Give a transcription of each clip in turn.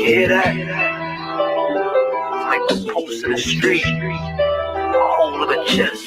hear that? It's like the pulse in the street, a hole in the chest.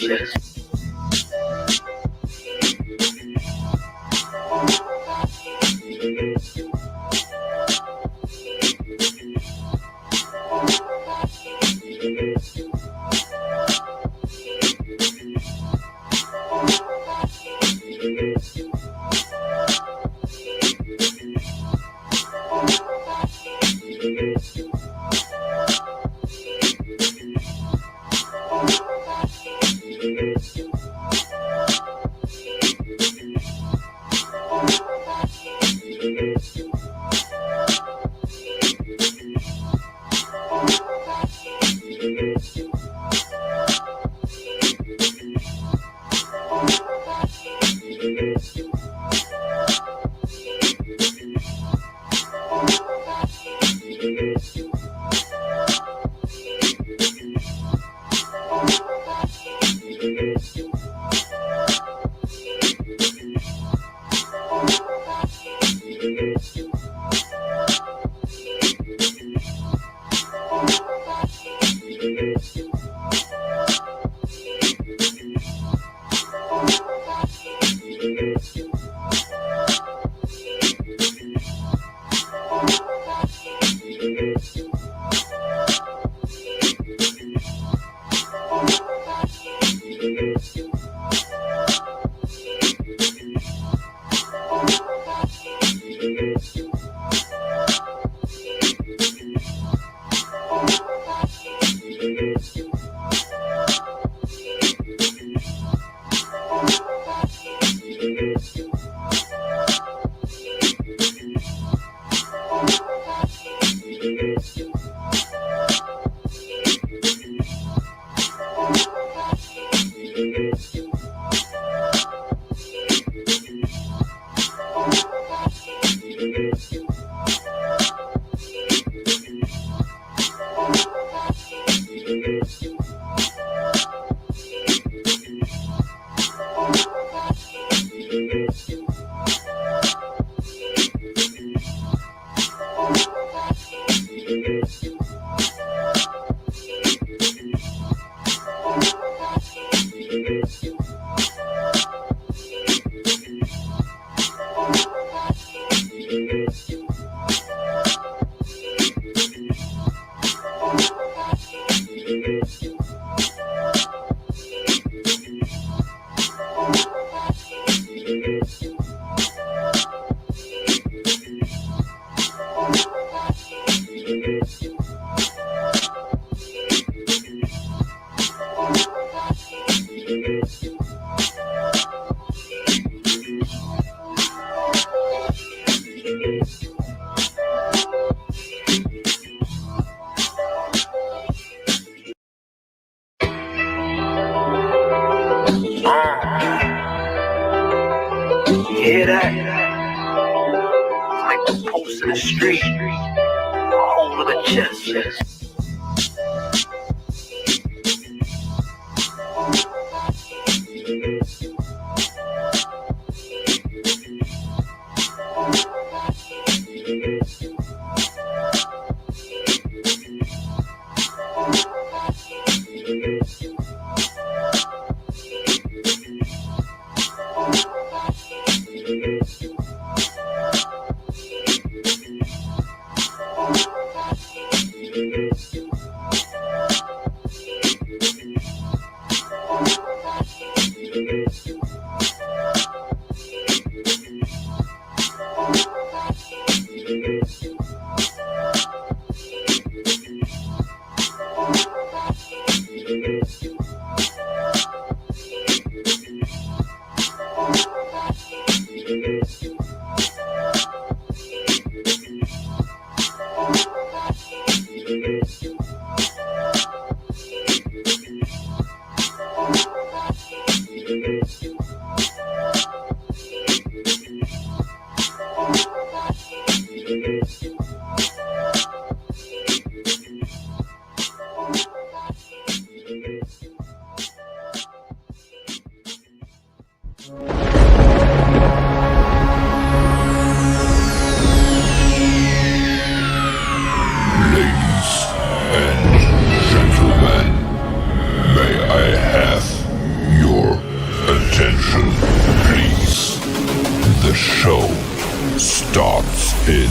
Hear that? It's like the pulse in the street, a hole in the chest. show starts in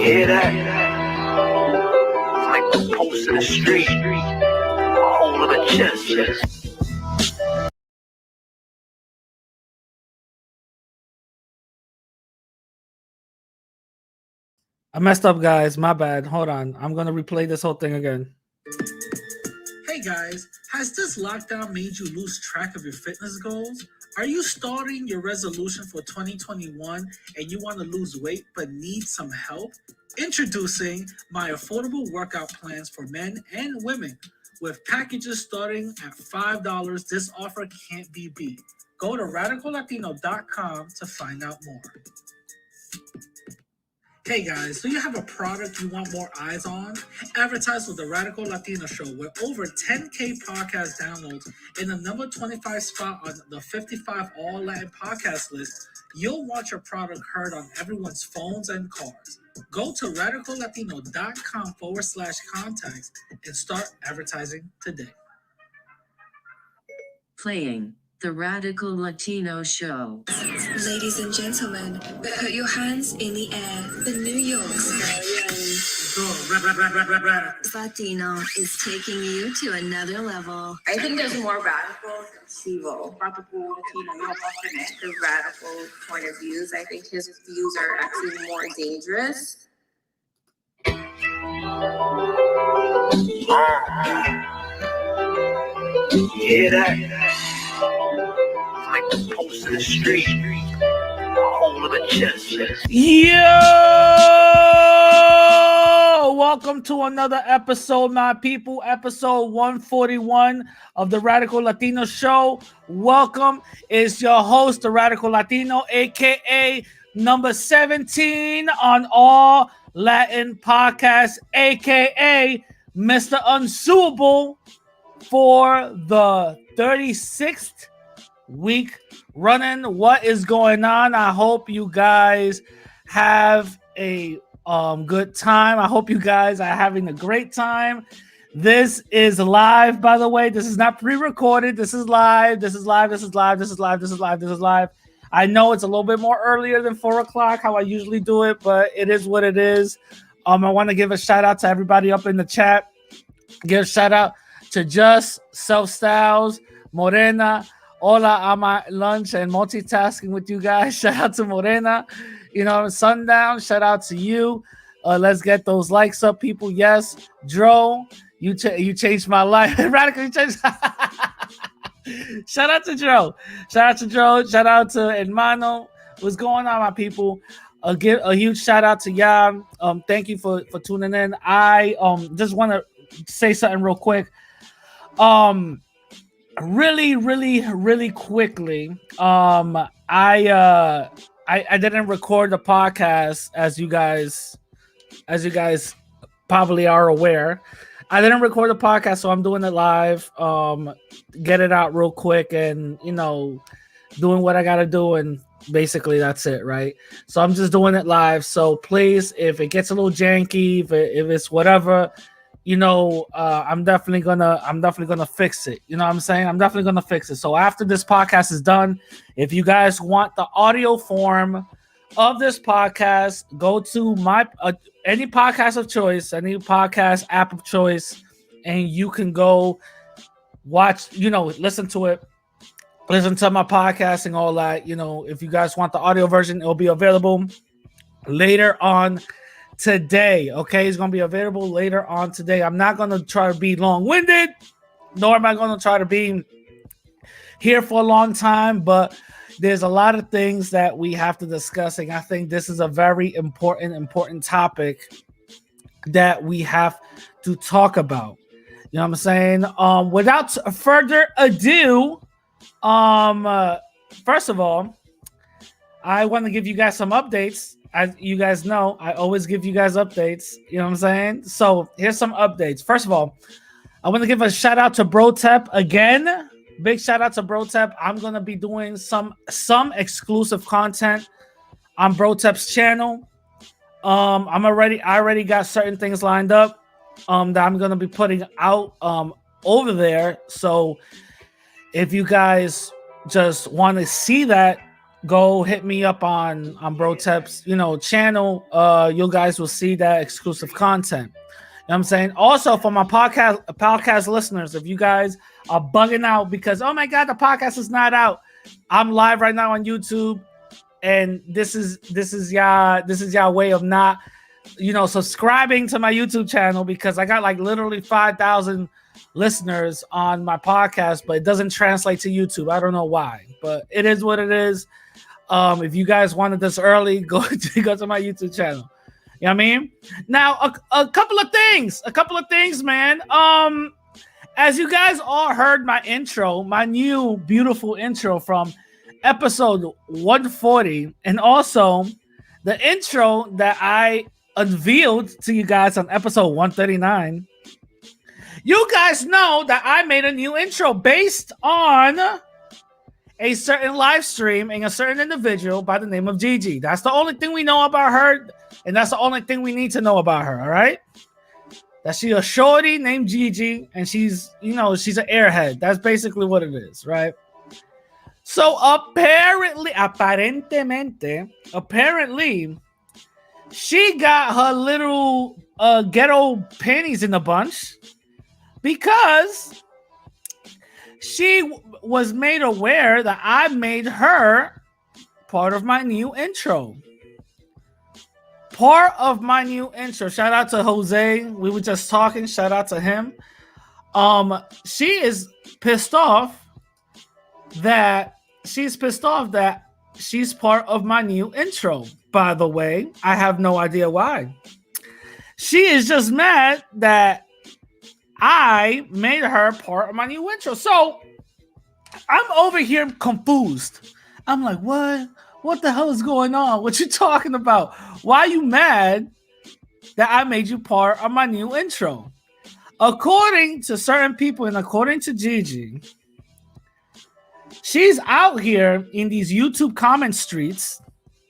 Hear that? It's like the pulse of the street, the whole of the chest. I messed up, guys. My bad. Hold on. I'm going to replay this whole thing again. Hey guys, has this lockdown made you lose track of your fitness goals? Are you starting your resolution for 2021 and you want to lose weight but need some help? Introducing my affordable workout plans for men and women. With packages starting at $5, this offer can't be beat. Go to radicallatino.com to find out more. Hey guys, do you have a product you want more eyes on? Advertise with the Radical Latino Show with over 10K podcast downloads and the number 25 spot on the 55 All Latin podcast list. You'll want your product heard on everyone's phones and cars. Go to radicallatino.com/contacts and start advertising today. Playing the Radical Latino Show. Ladies and gentlemen, put your hands in the air. The New York Latino is taking you to another level. I think there's more radical than civil. Radical Latino, you have the radical point of views. I think his views are actually more dangerous. Hear that? It's like the pulse of the street, the whole of the chest. Yo! Welcome to another episode, my people. Episode 141 of the Radical Latino Show. Welcome. It's your host, the Radical Latino, a.k.a. number 17 on All Latin Podcasts, a.k.a. Mr. Unsuable, for the 36th week running. What is going on? I hope you guys have a good time. I hope you guys are having a great time. This is live, by the way. This is not pre-recorded. This is live. This is live. This is live. This is live. This is live. This is live. I know it's a little bit more earlier than 4 o'clock, how I usually do it, but it is what it is. I want to give a shout out to everybody up in the chat. Give a shout out to Just Self Styles, Morena. Hola, I'm at lunch and multitasking with you guys. Shout out to Morena. You know, Sundown. Shout out to you. Let's get those likes up, people. Yes, Dro, you changed my life. Radical, you changed. Shout out to Dro. Shout out to Dro. Shout out to Hermano. What's going on, my people? a huge shout out to y'all. Thank you for tuning in. I just want to say something real quick. Really quickly. I didn't record the podcast as you guys probably are aware. I didn't record the podcast, so I'm doing it live. Get it out real quick, and doing what I gotta do, and basically that's it, right? So I'm just doing it live. So please, if it gets a little janky, if it's whatever, I'm definitely gonna fix it. You know what I'm saying? I'm definitely gonna fix it. So after this podcast is done, if you guys want the audio form of this podcast, go to my any podcast of choice, any podcast app of choice, and you can go watch, listen to it, listen to my podcast and all that. If you guys want the audio version, it'll be available later on today. Okay, it's gonna be available later on today. I'm not gonna try to be long-winded, nor am I gonna try to be here for a long time, but there's a lot of things that we have to discuss, and I think this is a very important topic that we have to talk about. You know what I'm saying? Without further ado, first of all, I want to give you guys some updates. As you guys know, I always give you guys updates. You know what I'm saying? So here's some updates. First of all, I want to give a shout out to Brotep again. Big shout out to Brotep. I'm gonna be doing some exclusive content on Brotep's channel. I already got certain things lined up that I'm gonna be putting out over there. So if you guys just want to see that, go hit me up on Brotep's channel. You guys will see that exclusive content. You know what I'm saying? Also, for my podcast listeners, if you guys are bugging out because, oh my God, the podcast is not out, I'm live right now on YouTube, and this is y'all way of not, subscribing to my YouTube channel, because I got like literally 5,000 listeners on my podcast, but it doesn't translate to YouTube. I don't know why, but it is what it is. If you guys wanted this early, go to my YouTube channel. You know what I mean? Now, a couple of things, man. As you guys all heard my intro, my new beautiful intro from episode 140, and also the intro that I unveiled to you guys on episode 139, you guys know that I made a new intro based on a certain live stream and a certain individual by the name of Gigi. That's the only thing we know about her, and that's the only thing we need to know about her, all right? That she's a shorty named Gigi, and she's an airhead. That's basically what it is, right? So apparently, she got her little ghetto panties in a bunch because she was made aware that I made her part of my new intro. Part of my new intro. Shout out to Jose. We were just talking. Shout out to him. She is pissed off that she's part of my new intro. By the way, I have no idea why. She is just mad that I made her part of my new intro. So I'm over here confused. I'm like, what? What the hell is going on? What you talking about? Why are you mad that I made you part of my new intro? According to certain people and according to Gigi, she's out here in these YouTube comment streets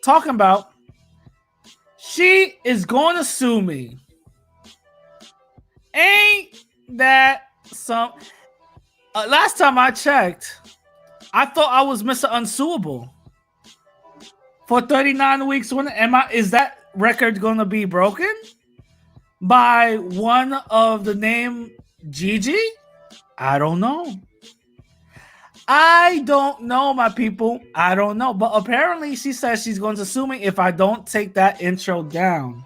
talking about she is going to sue me. Ain't that some? Last time I checked, I thought I was Mr. Unsuable. For 39 weeks, is that record going to be broken by one of the name Gigi? I don't know. My people. I don't know. But apparently she says she's going to sue me if I don't take that intro down.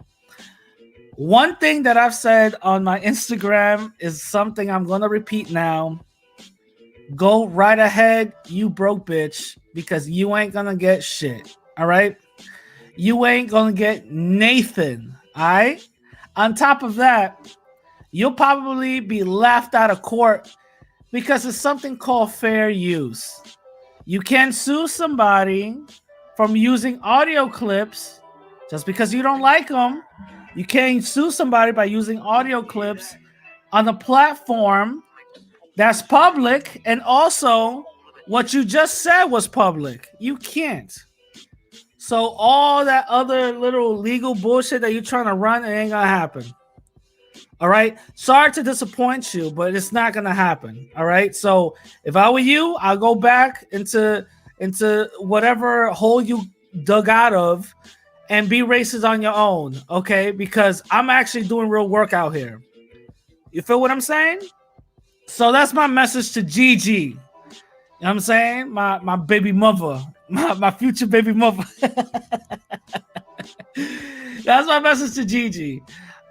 One thing that I've said on my Instagram is something I'm going to repeat now. Go right ahead, you broke bitch, because you ain't going to get shit. All right? you ain't gonna get Nathan. All right. On top of that, you'll probably be laughed out of court because it's something called fair use. You can't sue somebody from using audio clips just because you don't like them. You can't sue somebody by using audio clips on a platform that's public, and also what you just said was public. You can't. So all that other little legal bullshit that you're trying to run, it ain't gonna happen. All right. Sorry to disappoint you, but it's not gonna happen. All right. So if I were you, I'll go back into whatever hole you dug out of and be racist on your own. Okay, because I'm actually doing real work out here. You feel what I'm saying? So that's my message to Gigi. You know what I'm saying? My baby mother. My future baby mother. That's my message to Gigi.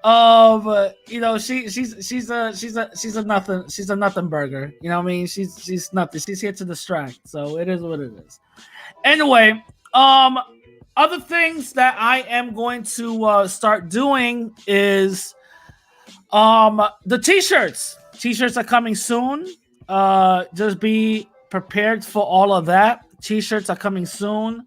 You know, she's a nothing burger. You know what I mean? She's nothing. She's here to distract. So it is what it is. Anyway, other things that I am going to start doing is the t-shirts. T-shirts are coming soon. Just be prepared for all of that. T-shirts are coming soon.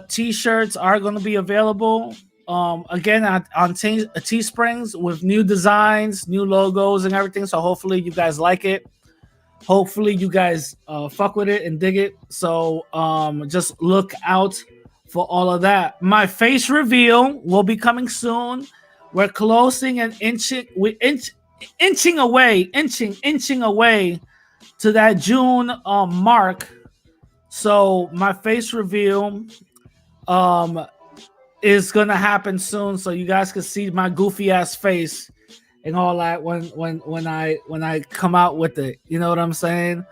T-shirts are going to be available again on Teesprings with new designs, new logos, and everything. So hopefully you guys like it. Hopefully you guys fuck with it and dig it. So just look out for all of that. My face reveal will be coming soon. We're closing and inching away to that June mark. So my face reveal is gonna happen soon, so you guys can see my goofy ass face and all that when I come out with it. You know what I'm saying?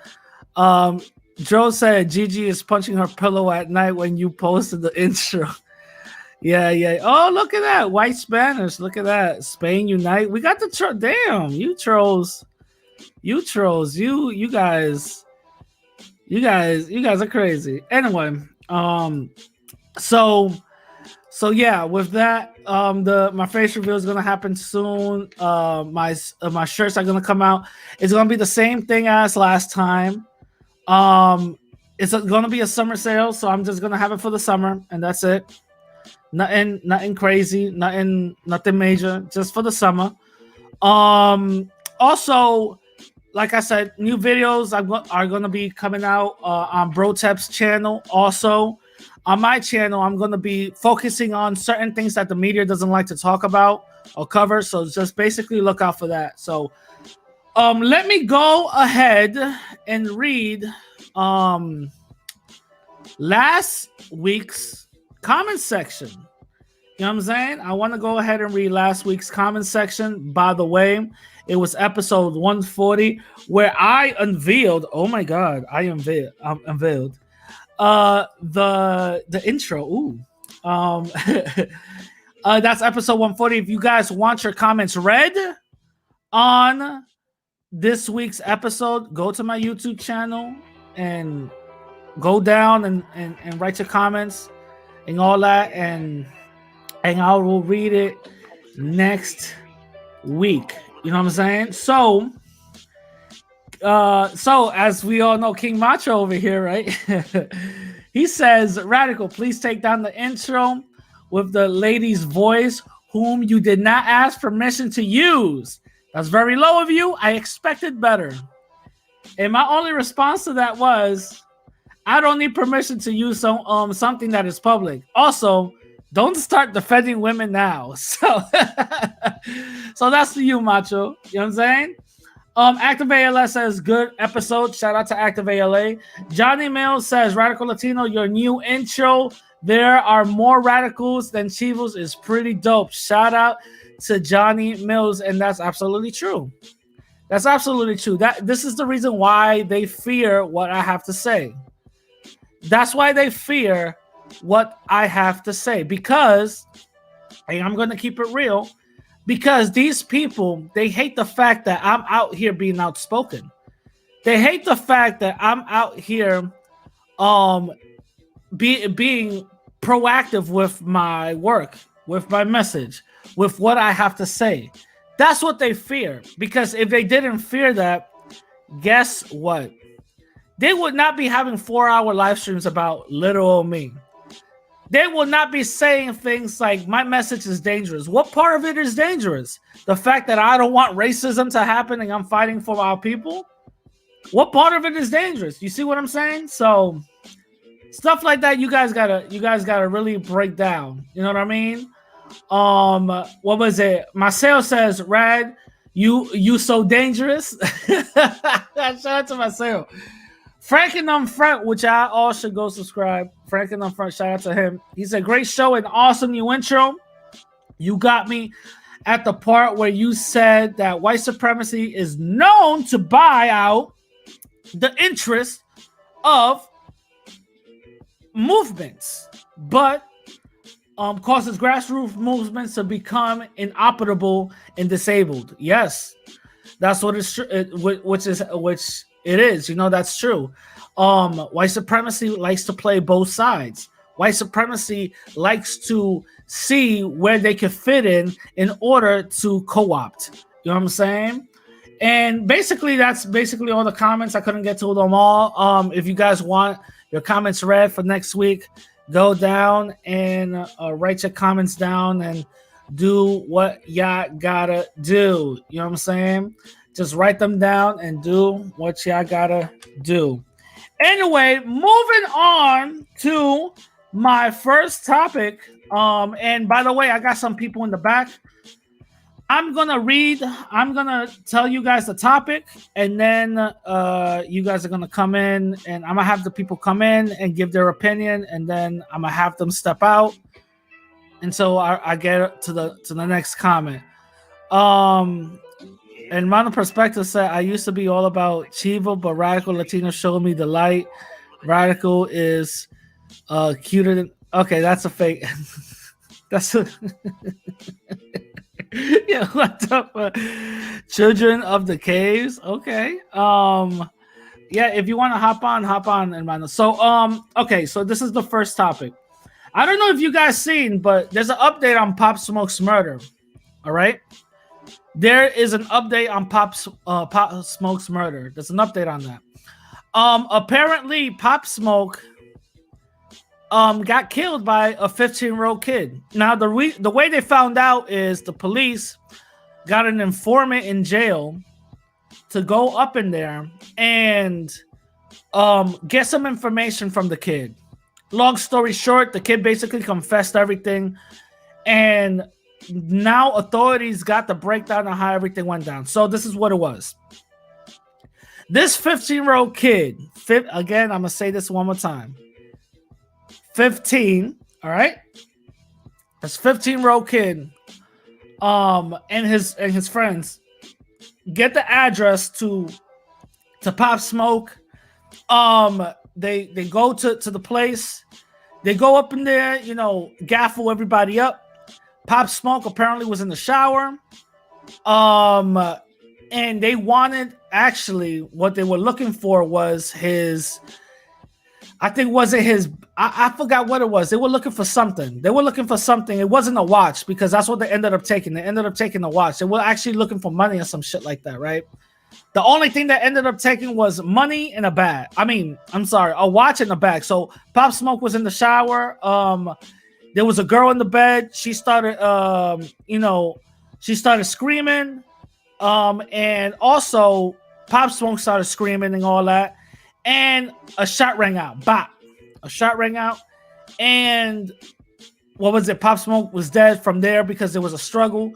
Joe said Gigi is punching her pillow at night when you posted the intro. Yeah. Oh, look at that. White Spanish. Look at that. Spain unite. We got the damn, you trolls. You guys are crazy. Anyway, so yeah, with that, my face reveal is gonna happen soon. My shirts are gonna come out. It's gonna be the same thing as last time. It's gonna be a summer sale, so I'm just gonna have it for the summer, and that's it. Nothing crazy, nothing major, just for the summer. Also, like I said, new videos are going to be coming out on Brotep's channel. Also, on my channel, I'm going to be focusing on certain things that the media doesn't like to talk about or cover. So just basically look out for that. So let me go ahead and read last week's comment section. You know what I'm saying? I want to go ahead and read last week's comment section. By the way, it was episode 140 where I unveiled. Oh my God, I unveiled the intro. Ooh, that's episode 140. If you guys want your comments read on this week's episode, go to my YouTube channel and go down and write your comments and all that, and I will read it next week. You know what I'm saying? So as we all know, King Macho over here, right? He says, Radical, please take down the intro with the lady's voice, whom you did not ask permission to use. That's very low of you. I expected better. And my only response to that was, I don't need permission to use something that is public. Also, don't start defending women now. So that's for you, Macho. You know what I'm saying? Active ALS says, good episode. Shout out to Active ALA. Johnny Mills says, Radical Latino, your new intro, there are more radicals than Chivos, is pretty dope. Shout out to Johnny Mills. And that's absolutely true. That's absolutely true. This is the reason why they fear what I have to say. That's why they fear what I have to say, because, and I'm going to keep it real, because these people, they hate the fact that I'm out here being outspoken. They hate the fact that I'm out here being proactive with my work, with my message, with what I have to say. That's what they fear. Because if they didn't fear that, guess what? They would not be having 4-hour live streams about little old me. They will not be saying things like, my message is dangerous. What part of it is dangerous? The fact that I don't want racism to happen and I'm fighting for our people? What part of it is dangerous? You see what I'm saying? So stuff like that, you guys gotta really break down. You know what I mean? What was it? Marcel says, Rad, you so dangerous. Shout out to Marcel. Frank and Front, which I all should go subscribe. Frank and Front, shout out to him. He said, great show and awesome new intro. You got me at the part where you said that white supremacy is known to buy out the interest of movements, but causes grassroots movements to become inoperable and disabled. Yes, that's what it's which it is. You know, that's true. White supremacy likes to play both sides. White supremacy likes to see where they can fit in order to co-opt. You know what I'm saying? And basically, that's basically all the comments. I couldn't get to them all. If you guys want your comments read for next week, go down and write your comments down and do what y'all gotta do. You know what I'm saying? Just write them down and do what y'all gotta do. Anyway, moving on to my first topic. And by the way, I got some people in the back. I'm gonna tell you guys the topic, and then you guys are gonna come in, and I'm gonna have the people come in and give their opinion, and then I'm gonna have them step out until I get to the next comment. And Mono Perspective said, I used to be all about Chivo, but Radical Latino showed me the light. Radical is cuter than... Okay, that's a fake. That's a... Yeah, what's up? Children of the Caves. Okay. Yeah, if you want to hop on, hermano. So, okay, so this is the first topic. I don't know if you guys seen, but there's an update on Pop Smoke's murder. All right. There is an update on Pop Smoke's murder. There's an update on that. Apparently, Pop Smoke got killed by a 15-year-old kid. Now, the way they found out is the police got an informant in jail to go up in there and get some information from the kid. Long story short, the kid basically confessed everything, and now authorities got the breakdown on how everything went down. So this is what it was. This 15-year-old kid, again, I'm going to say this one more time. 15, all right? This 15-year-old kid and his friends get the address to Pop Smoke. They go to the place. They go up in there, you know, gaffle everybody up. Pop Smoke apparently was in the shower. And they wanted, actually, what they were looking for was his... I forgot what it was. They were looking for something. It wasn't a watch, because that's what they ended up taking. They ended up taking the watch. They were actually looking for money or some shit like that, right? The only thing that ended up taking was money in a bag. A watch in a bag. So Pop Smoke was in the shower. There was a girl in the bed. She started, screaming. And also Pop Smoke started screaming and all that. And a shot rang out. Bop. A shot rang out. And what was it? Pop Smoke was dead from there because there was a struggle.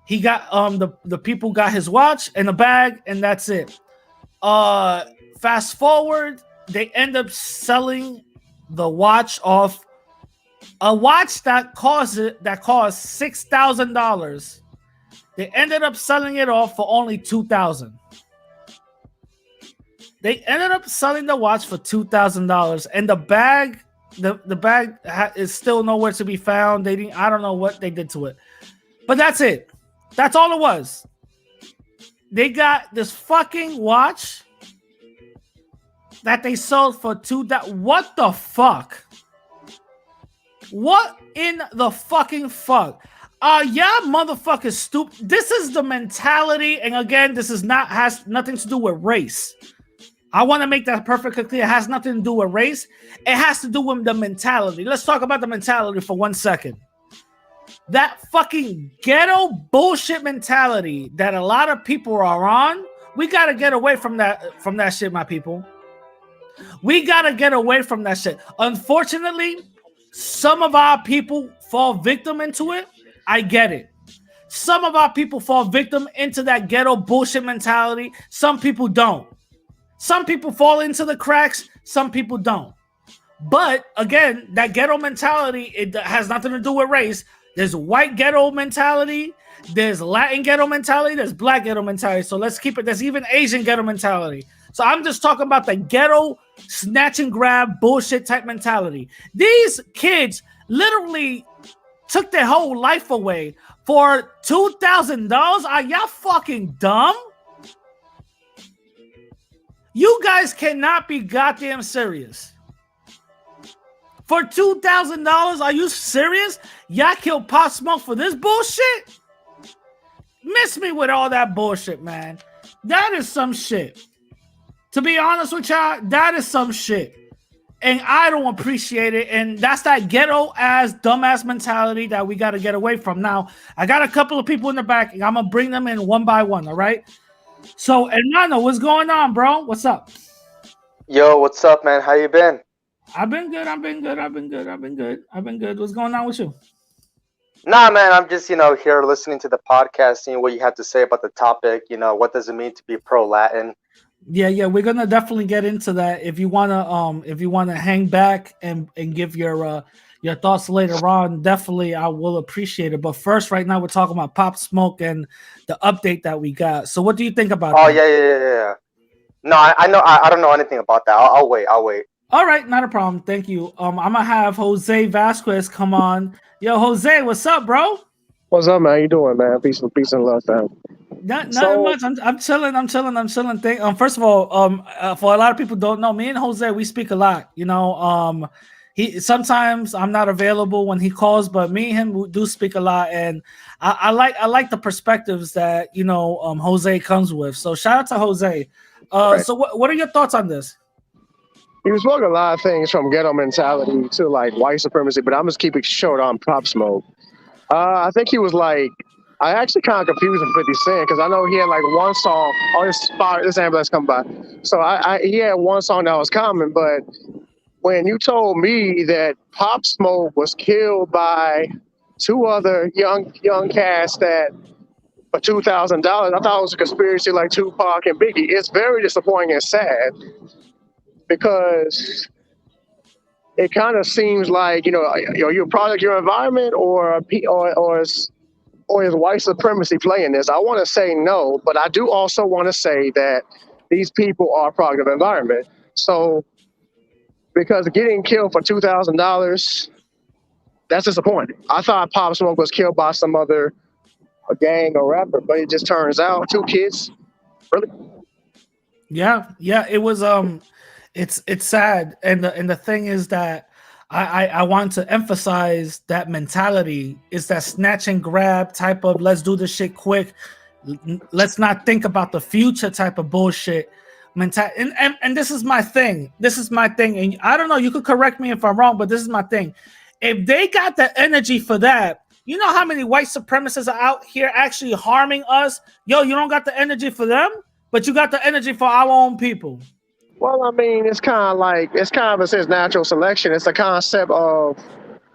He got the people got his watch and the bag, and that's it. Fast forward, they end up selling the watch off. A watch that cost $6,000. They ended up selling it off for only $2,000. They ended up selling the watch for $2,000, and the bag, is still nowhere to be found. I don't know what they did to it, but that's it. That's all it was. They got this fucking watch that they sold for $2,000. What the fuck? What in the fucking fuck? Yeah, motherfuckers stupid. This is the mentality, and again, this is not has nothing to do with race. I want to make that perfectly clear. It has nothing to do with race. It has to do with the mentality. Let's talk about the mentality for 1 second. That fucking ghetto bullshit mentality that a lot of people are on, we gotta get away from that shit, my people. We gotta get away from that shit. Unfortunately, some of our people fall victim into it. I get it. Some of our people fall victim into that ghetto bullshit mentality. Some people don't. Some people fall into the cracks. Some people don't. But again, that ghetto mentality, it has nothing to do with race. There's white ghetto mentality. There's Latin ghetto mentality. There's black ghetto mentality. So let's keep it. There's even Asian ghetto mentality. So I'm just talking about the ghetto snatch and grab bullshit type mentality. These kids literally took their whole life away for $2,000. Are y'all fucking dumb? You guys cannot be goddamn serious. For $2,000, are you serious? Y'all killed Pop Smoke for this bullshit? Miss me with all that bullshit, man. That is some shit. To be honest with y'all, that is some shit. And I don't appreciate it. And that's that ghetto-ass, dumbass mentality that we got to get away from. Now, I got a couple of people in the back, and I'm going to bring them in one by one, all right? So, Hermano, what's going on, bro? What's up? Yo, what's up, man? How you been? I've been good. What's going on with you? Nah, man, I'm just, here listening to the podcast, seeing what you have to say about the topic. What does it mean to be pro-Latin? Yeah, we're gonna definitely get into that. If you wanna hang back and give your thoughts later on, definitely I will appreciate it. But first, right now we're talking about Pop Smoke and the update that we got. So what do you think about that? Yeah. No, I know. I don't know anything about that. I'll wait. All right, not a problem. Thank you. I'm gonna have Jose Vasquez come on. Yo, Jose, what's up, bro? What's up, man? How you doing, man? Peace and love, fam. Not much. I'm chilling. First of all, for a lot of people don't know, me and Jose, we speak a lot. He sometimes I'm not available when he calls, but me and him do speak a lot, and I like the perspectives that Jose comes with. So shout out to Jose. Right. So what are your thoughts on this? He was spoken a lot of things from ghetto mentality to like white supremacy, but I'm just keeping it short on Pop Smoke. I think he was like, I actually kind of confused him 50 Cent because I know he had like one song. Oh, this ambulance come by. So he had one song that was common, but when you told me that Pop Smoke was killed by two other young cats that for $2,000, I thought it was a conspiracy like Tupac and Biggie. It's very disappointing and sad because it kind of seems like you're a product of your environment, or is white supremacy playing this? I want to say no, but I do also want to say that these people are a product of environment. So, because getting killed for $2,000, that's disappointing. I thought Pop Smoke was killed by some other gang or rapper, but it just turns out two kids. Really? Yeah. It was it's sad, and the thing is that I want to emphasize that mentality is that snatch and grab type of let's do this shit quick, let's not think about the future type of bullshit mentality. And this is my thing. And I don't know, you could correct me if I'm wrong, but this is my thing. If they got the energy for that, you know how many white supremacists are out here actually harming us? Yo, you don't got the energy for them, but you got the energy for our own people. Well, I mean, it's kind of a sense natural selection. It's a concept of,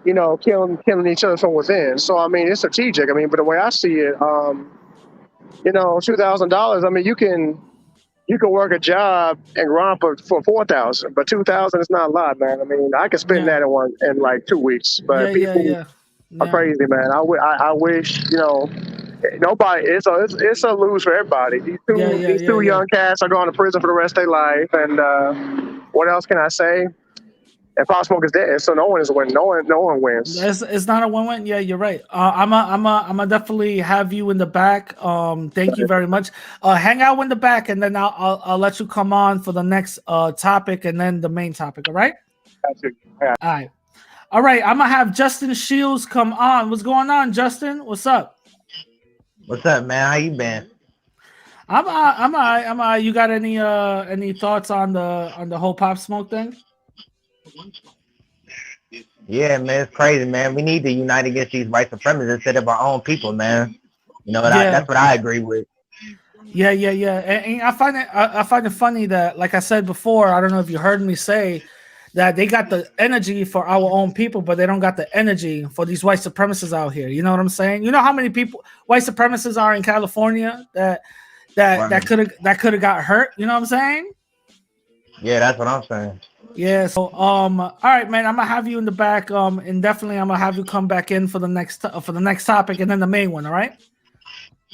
killing each other from within. So, I mean, it's strategic. I mean, but the way I see it, $2,000. I mean, you can work a job and run for $4,000, but $2,000 is not a lot, man. I mean, I could spend that in like 2 weeks, but people are crazy, man. I wish, nobody. It's a lose for everybody. These two young cats are going to prison for the rest of their life, and what else can I say? And Pop Smoke is dead, so no one is winning. No one wins. It's not a win-win. Yeah, you're right. I'm definitely have you in the back. Thank you very much. Hang out in the back, and then I'll let you come on for the next topic, and then the main topic. All right. Absolutely. Yeah. All right. All right, I'm gonna have Justin Shields come on. What's going on, Justin? What's up? What's up, man? How you been? I'm all right. You got any thoughts on the whole Pop Smoke thing? Yeah, man, it's crazy, man. We need to unite against these white supremacists instead of our own people, man. You know, that's what I agree with. Yeah. And I find it funny that, like I said before, I don't know if you heard me say that they got the energy for our own people, but they don't got the energy for these white supremacists out here. You know what I'm saying? You know how many people white supremacists are in California that could have got hurt. You know what I'm saying? Yeah, that's what I'm saying. Yeah. So all right, man. I'm gonna have you in the back. And definitely I'm gonna have you come back in for the next topic and then the main one. All right.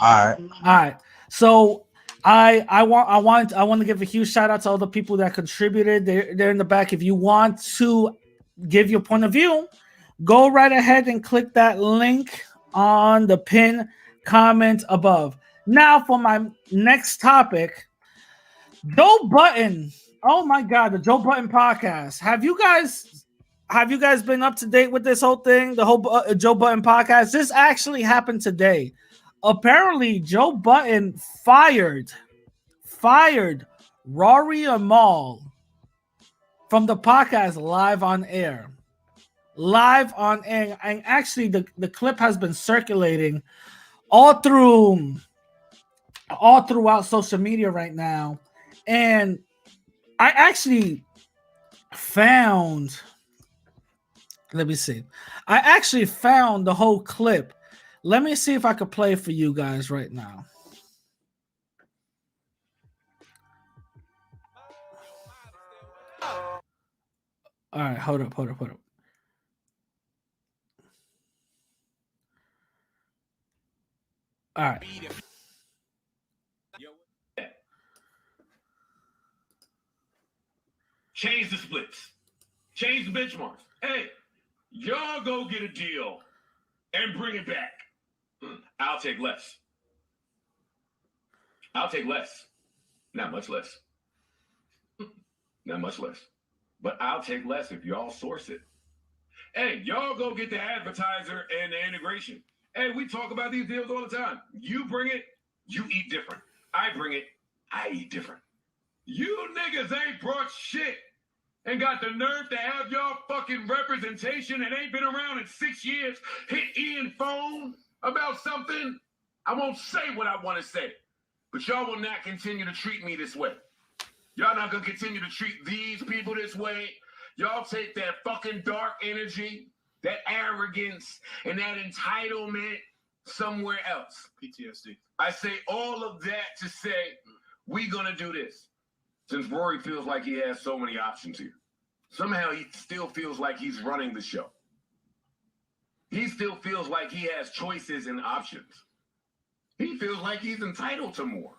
All right. So I want to give a huge shout out to all the people that contributed. They're in the back. If you want to give your point of view, go right ahead and click that link on the pin comment above. Now for my next topic, Joe Budden. Oh my God, the Joe Budden podcast. Have you guys been up to date with this whole thing? The whole Joe Budden podcast. This actually happened today. Apparently, Joe Budden fired Rory Amal from the podcast live on air. And actually, the clip has been circulating all throughout social media right now. And I actually found, let me see. I actually found the whole clip. Let me see if I could play for you guys right now. All right, hold up. All right. Change the splits. Change the benchmarks. Hey, y'all go get a deal and bring it back. I'll take less. Not much less. Not much less. But I'll take less if y'all source it. Hey, y'all go get the advertiser and the integration. Hey, we talk about these deals all the time. You bring it, you eat different. I bring it, I eat different. You niggas ain't brought shit and got the nerve to have y'all fucking representation and ain't been around in 6 years, hit Ian phone about something. I won't say what I want to say, but y'all will not continue to treat me this way. Y'all not gonna continue to treat these people this way. Y'all take that fucking dark energy, that arrogance, and that entitlement somewhere else. PTSD. I say all of that to say, we gonna do this. Since Rory feels like he has so many options here. Somehow he still feels like he's running the show. He still feels like he has choices and options. He feels like he's entitled to more.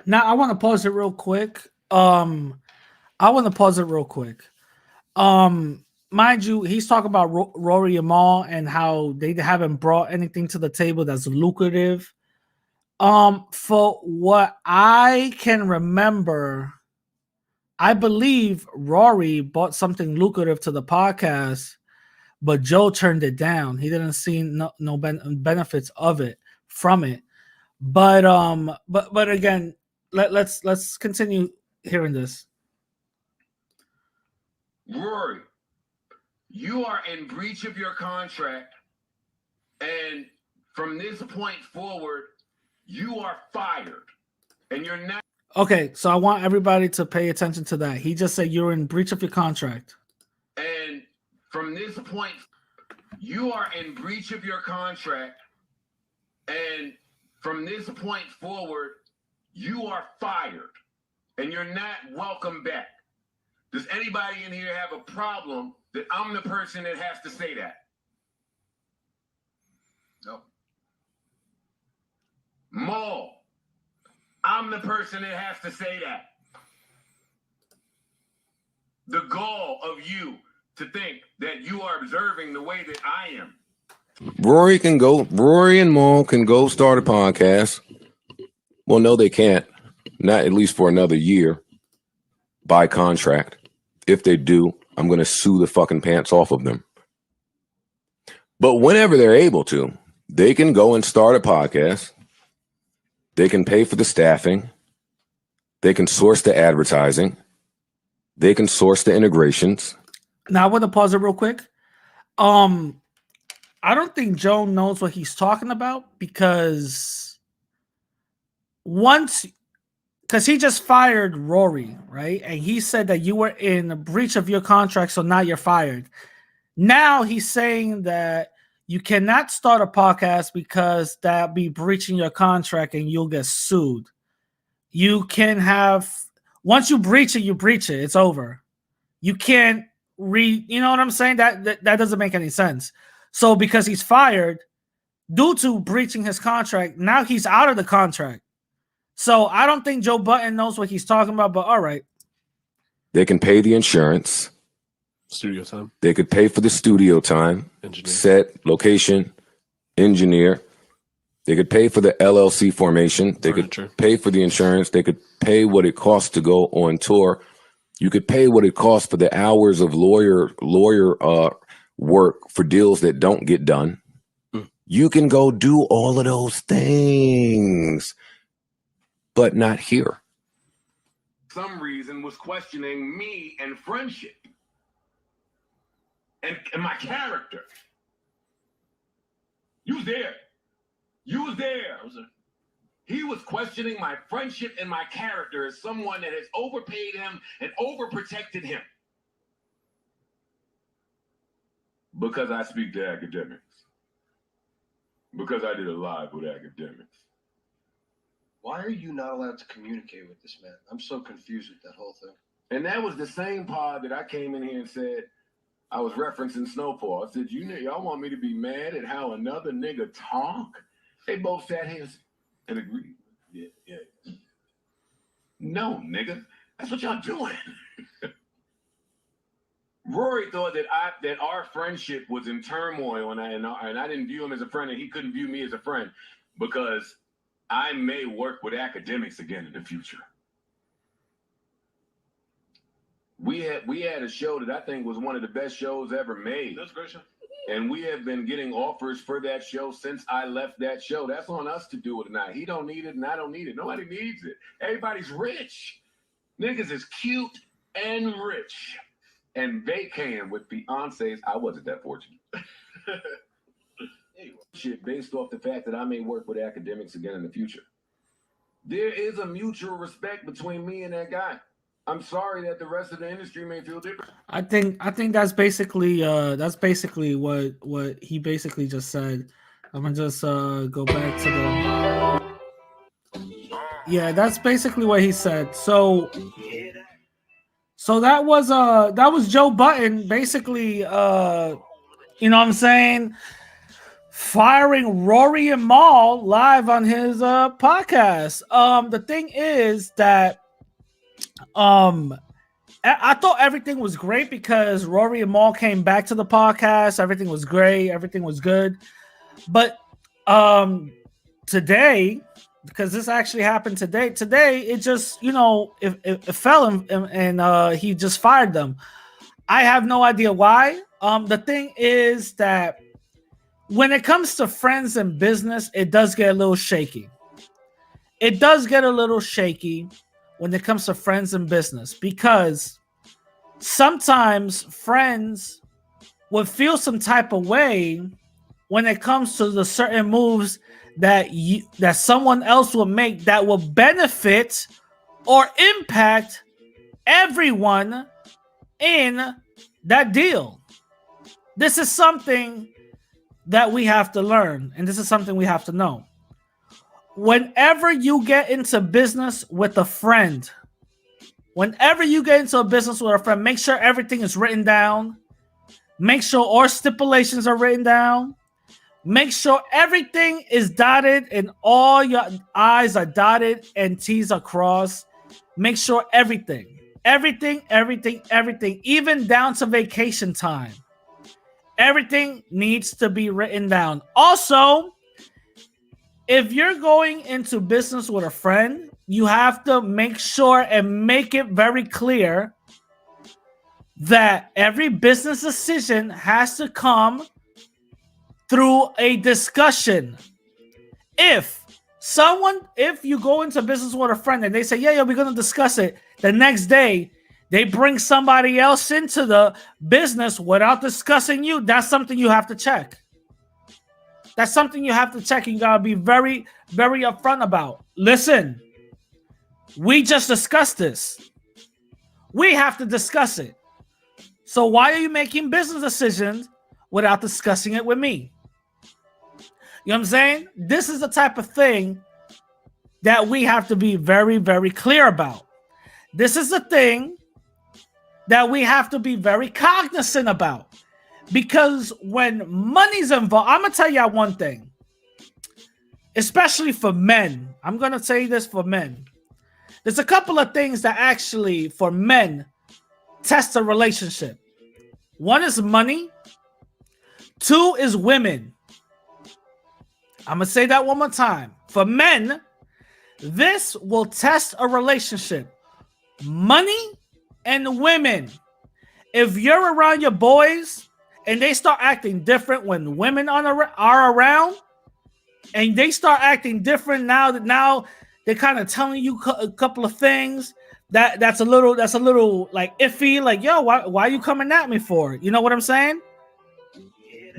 Now I want to pause it real quick. Mind you, he's talking about Rory Amal and how they haven't brought anything to the table that's lucrative. For what I can remember, I believe Rory bought something lucrative to the podcast, but Joe turned it down. He didn't see no benefits of it from it. But again, let's continue hearing this. Rory, you are in breach of your contract, and from this point forward, you are fired, and you're not. Okay, so I want everybody to pay attention to that. He just said you're in breach of your contract. And from this point, you are in breach of your contract, and from this point forward, you are fired, and you're not welcome back. Does anybody in here have a problem that I'm the person that has to say that? No. Maul, I'm the person that has to say that. The gall of you to think that you are observing the way that I am. Rory and Maul can go start a podcast. Well, no, they can't. Not at least for another year by contract. If they do, I'm going to sue the fucking pants off of them. But whenever they're able to, they can go and start a podcast. They can pay for the staffing. They can source the advertising. They can source the integrations. Now I want to pause it real quick. I don't think Joe knows what he's talking about because he just fired Rory, right? And he said that you were in a breach of your contract, so now you're fired. Now he's saying that you cannot start a podcast because that'd be breaching your contract and you'll get sued. You can have, once you breach it, it's over. You can't you know what I'm saying? That doesn't make any sense. So because he's fired due to breaching his contract, now he's out of the contract. So I don't think Joe Budden knows what he's talking about, but all right. They can pay the insurance. Studio time. They could pay for the studio time, engineer. Set, location, engineer. They could pay for the LLC formation. They Furniture. Could pay for the insurance. They could pay what it costs to go on tour. You could pay what it costs for the hours of lawyer work for deals that don't get done. You can go do all of those things, but not here. Some reason was questioning me and friendship and my character. You was there. You was there. He was questioning my friendship and my character as someone that has overpaid him and overprotected him. Because I speak to academics. Because I did a live with academics. Why are you not allowed to communicate with this man? I'm so confused with that whole thing. And that was the same pod that I came in here and said, I was referencing Snowfall. I said, y'all want me to be mad at how another nigga talk? They both sat here and agreed. Yeah. No, nigga. That's what y'all doing. Rory thought that our friendship was in turmoil, and I didn't view him as a friend, and he couldn't view me as a friend because I may work with academics again in the future. We had a show that I think was one of the best shows ever made. That's a great show. And we have been getting offers for that show since I left that show. That's on us to do it or not. He don't need it and I don't need it. Nobody needs it. Everybody's rich. Niggas is cute and rich. And vacaying with fiancés. I wasn't that fortunate. Shit based off the fact that I may work with academics again in the future. There is a mutual respect between me and that guy. I'm sorry that the rest of the industry may feel different. I think that's basically what he basically just said. I'm gonna just go back to the that's basically what he said. So that was Joe Budden basically you know what I'm saying, firing Rory and Mal live on his podcast. The thing is that I thought everything was great because Rory and Mal came back to the podcast. Everything was great. Everything was good. But today, because this actually happened today it just, you know, it fell and he just fired them. I have no idea why. The thing is that when it comes to friends and business, it does get a little shaky. It does get a little shaky when it comes to friends and business, because sometimes friends would feel some type of way when it comes to the certain moves that someone else will make that will benefit or impact everyone in that deal. This is something that we have to learn, and this is something we have to know. Whenever you get into business with a friend, make sure everything is written down. Make sure all stipulations are written down. Make sure everything is dotted and all your I's are dotted and T's are crossed. Make sure everything, even down to vacation time, everything needs to be written down. Also, if you're going into business with a friend, you have to make sure and make it very clear that every business decision has to come through a discussion. If you go into business with a friend and they say, yeah, we're going to discuss it, the next day they bring somebody else into the business without discussing you, that's something you have to check. That's something you have to check, and you got to be very, very upfront about. Listen, we just discussed this. We have to discuss it. So why are you making business decisions without discussing it with me? You know what I'm saying? This is the type of thing that we have to be very, very clear about. This is the thing that we have to be very cognizant about. Because when money's involved, I'm going to tell y'all one thing. Especially for men. I'm going to say this for men. There's a couple of things that actually, for men, test a relationship. One is money. Two is women. I'm going to say that one more time. For men, this will test a relationship. Money and women. If you're around your boys and they start acting different when women are around, and they start acting different now they're kind of telling you a couple of things that's a little like iffy, like, yo, why are you coming at me for? You know what I'm saying?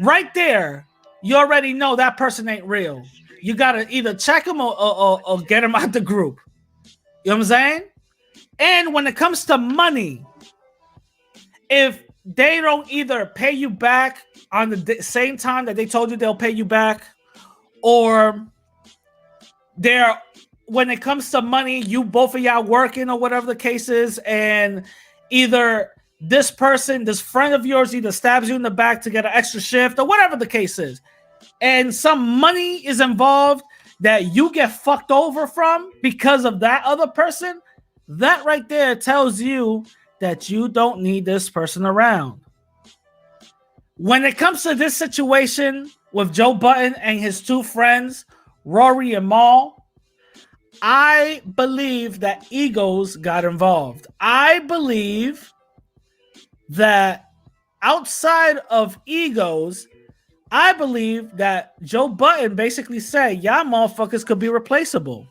Right there, you already know that person ain't real. You gotta either check them or get them out the group. You know what I'm saying? And when it comes to money, if they don't either pay you back on the same time that they told you they'll pay you back, or when it comes to money, you both of y'all working or whatever the case is, and either this friend of yours either stabs you in the back to get an extra shift or whatever the case is, and some money is involved that you get fucked over from because of that other person, that right there tells you that you don't need this person around. When it comes to this situation with Joe Budden and his two friends, Rory and Mal, I believe that egos got involved. I believe that outside of egos, I believe that Joe Budden basically said, y'all motherfuckers could be replaceable.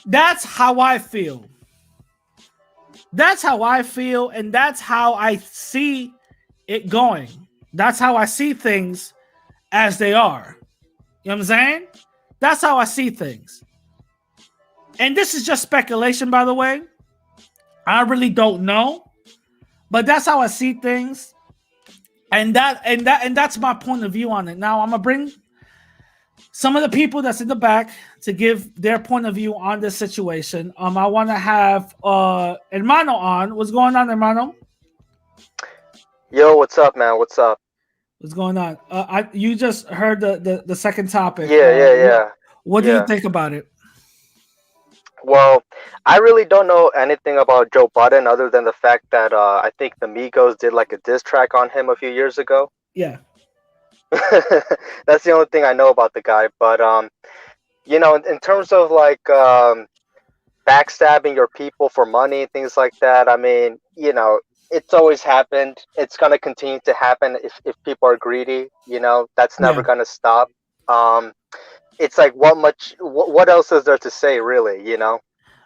That's how I feel. That's how I feel, and that's how I see it going. That's how I see things as they are. You know what I'm saying? That's how I see things. And this is just speculation, by the way. I really don't know. But that's how I see things. And that's my point of view on it. Now I'm gonna bring some of the people that's in the back to give their point of view on this situation. I want to have Hermano on. What's going on, Hermano? Yo, what's up, man? What's up? What's going on? You just heard the second topic. Yeah. What do you think about it? Well, I really don't know anything about Joe Budden other than the fact that I think the Migos did like a diss track on him a few years ago. Yeah. That's the only thing I know about the guy. But you know, in terms of like backstabbing your people for money, things like that, I mean, you know, it's always happened. It's gonna continue to happen if people are greedy. You know, that's never gonna stop. It's like what else is there to say, really? You know?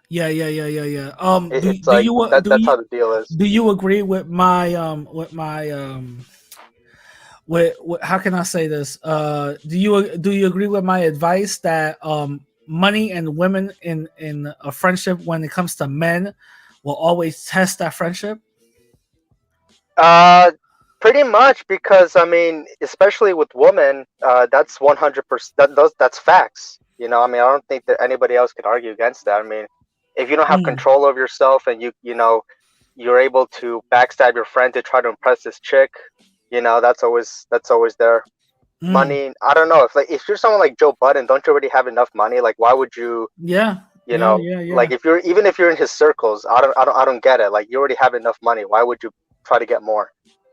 Yeah. It's like that's how the deal is. Do you agree with my with how can I say this? Do you agree with my advice that money and women in a friendship, when it comes to men, will always test that friendship? Pretty much, because I mean, especially with women, that's 100%. That's facts. You know, I mean, I don't think that anybody else could argue against that. I mean, if you don't have control of yourself and you know you're able to backstab your friend to try to impress this chick, you know, that's always there. Money, I don't know, if you're someone like Joe Budden, don't you already have enough money? Like, why would you? You know, like if you're in his circles, I don't get it. Like, you already have enough money. Why would you try to get more?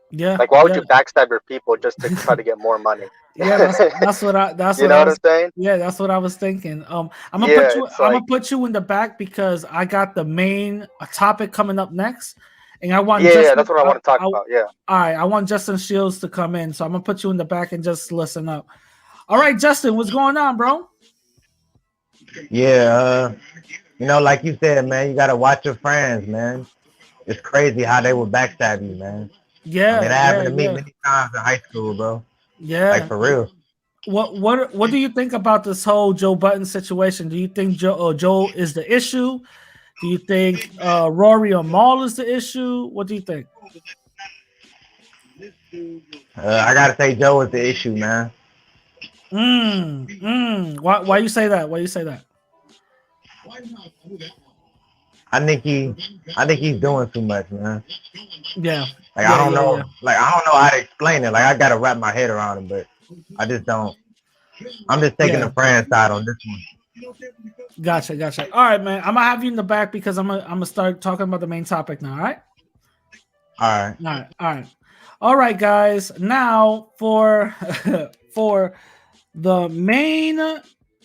Yeah. Like, why would you backstab your people just to try to get more money? Yeah, that's what I'm saying. Yeah, that's what I was thinking. I'm gonna put you in the back because I got the main topic coming up next, And I want yeah, that's what I want to talk about. Yeah. All right, I want Justin Shields to come in, so I'm gonna put you in the back and just listen up. All right, Justin, what's going on, bro? Yeah, like you said, man, you gotta watch your friends, man. It's crazy how they would backstab you, man. Yeah, that happened to me many times in high school, bro. Yeah, like for real. What do you think about this whole Joe Budden situation? Do you think Joe is the issue? Do you think Rory or Maul is the issue? What do you think? I gotta say Joe is the issue, man. Why you say that? Why you say that? I think he's doing too much, man. Yeah. I don't know. Like I don't know how to explain it. Like I gotta wrap my head around it, but I just don't. I'm just taking the friend side on this one. Gotcha. All right, man. I'm gonna have you in the back because I'm gonna start talking about the main topic now. All right. All right, guys. Now for the main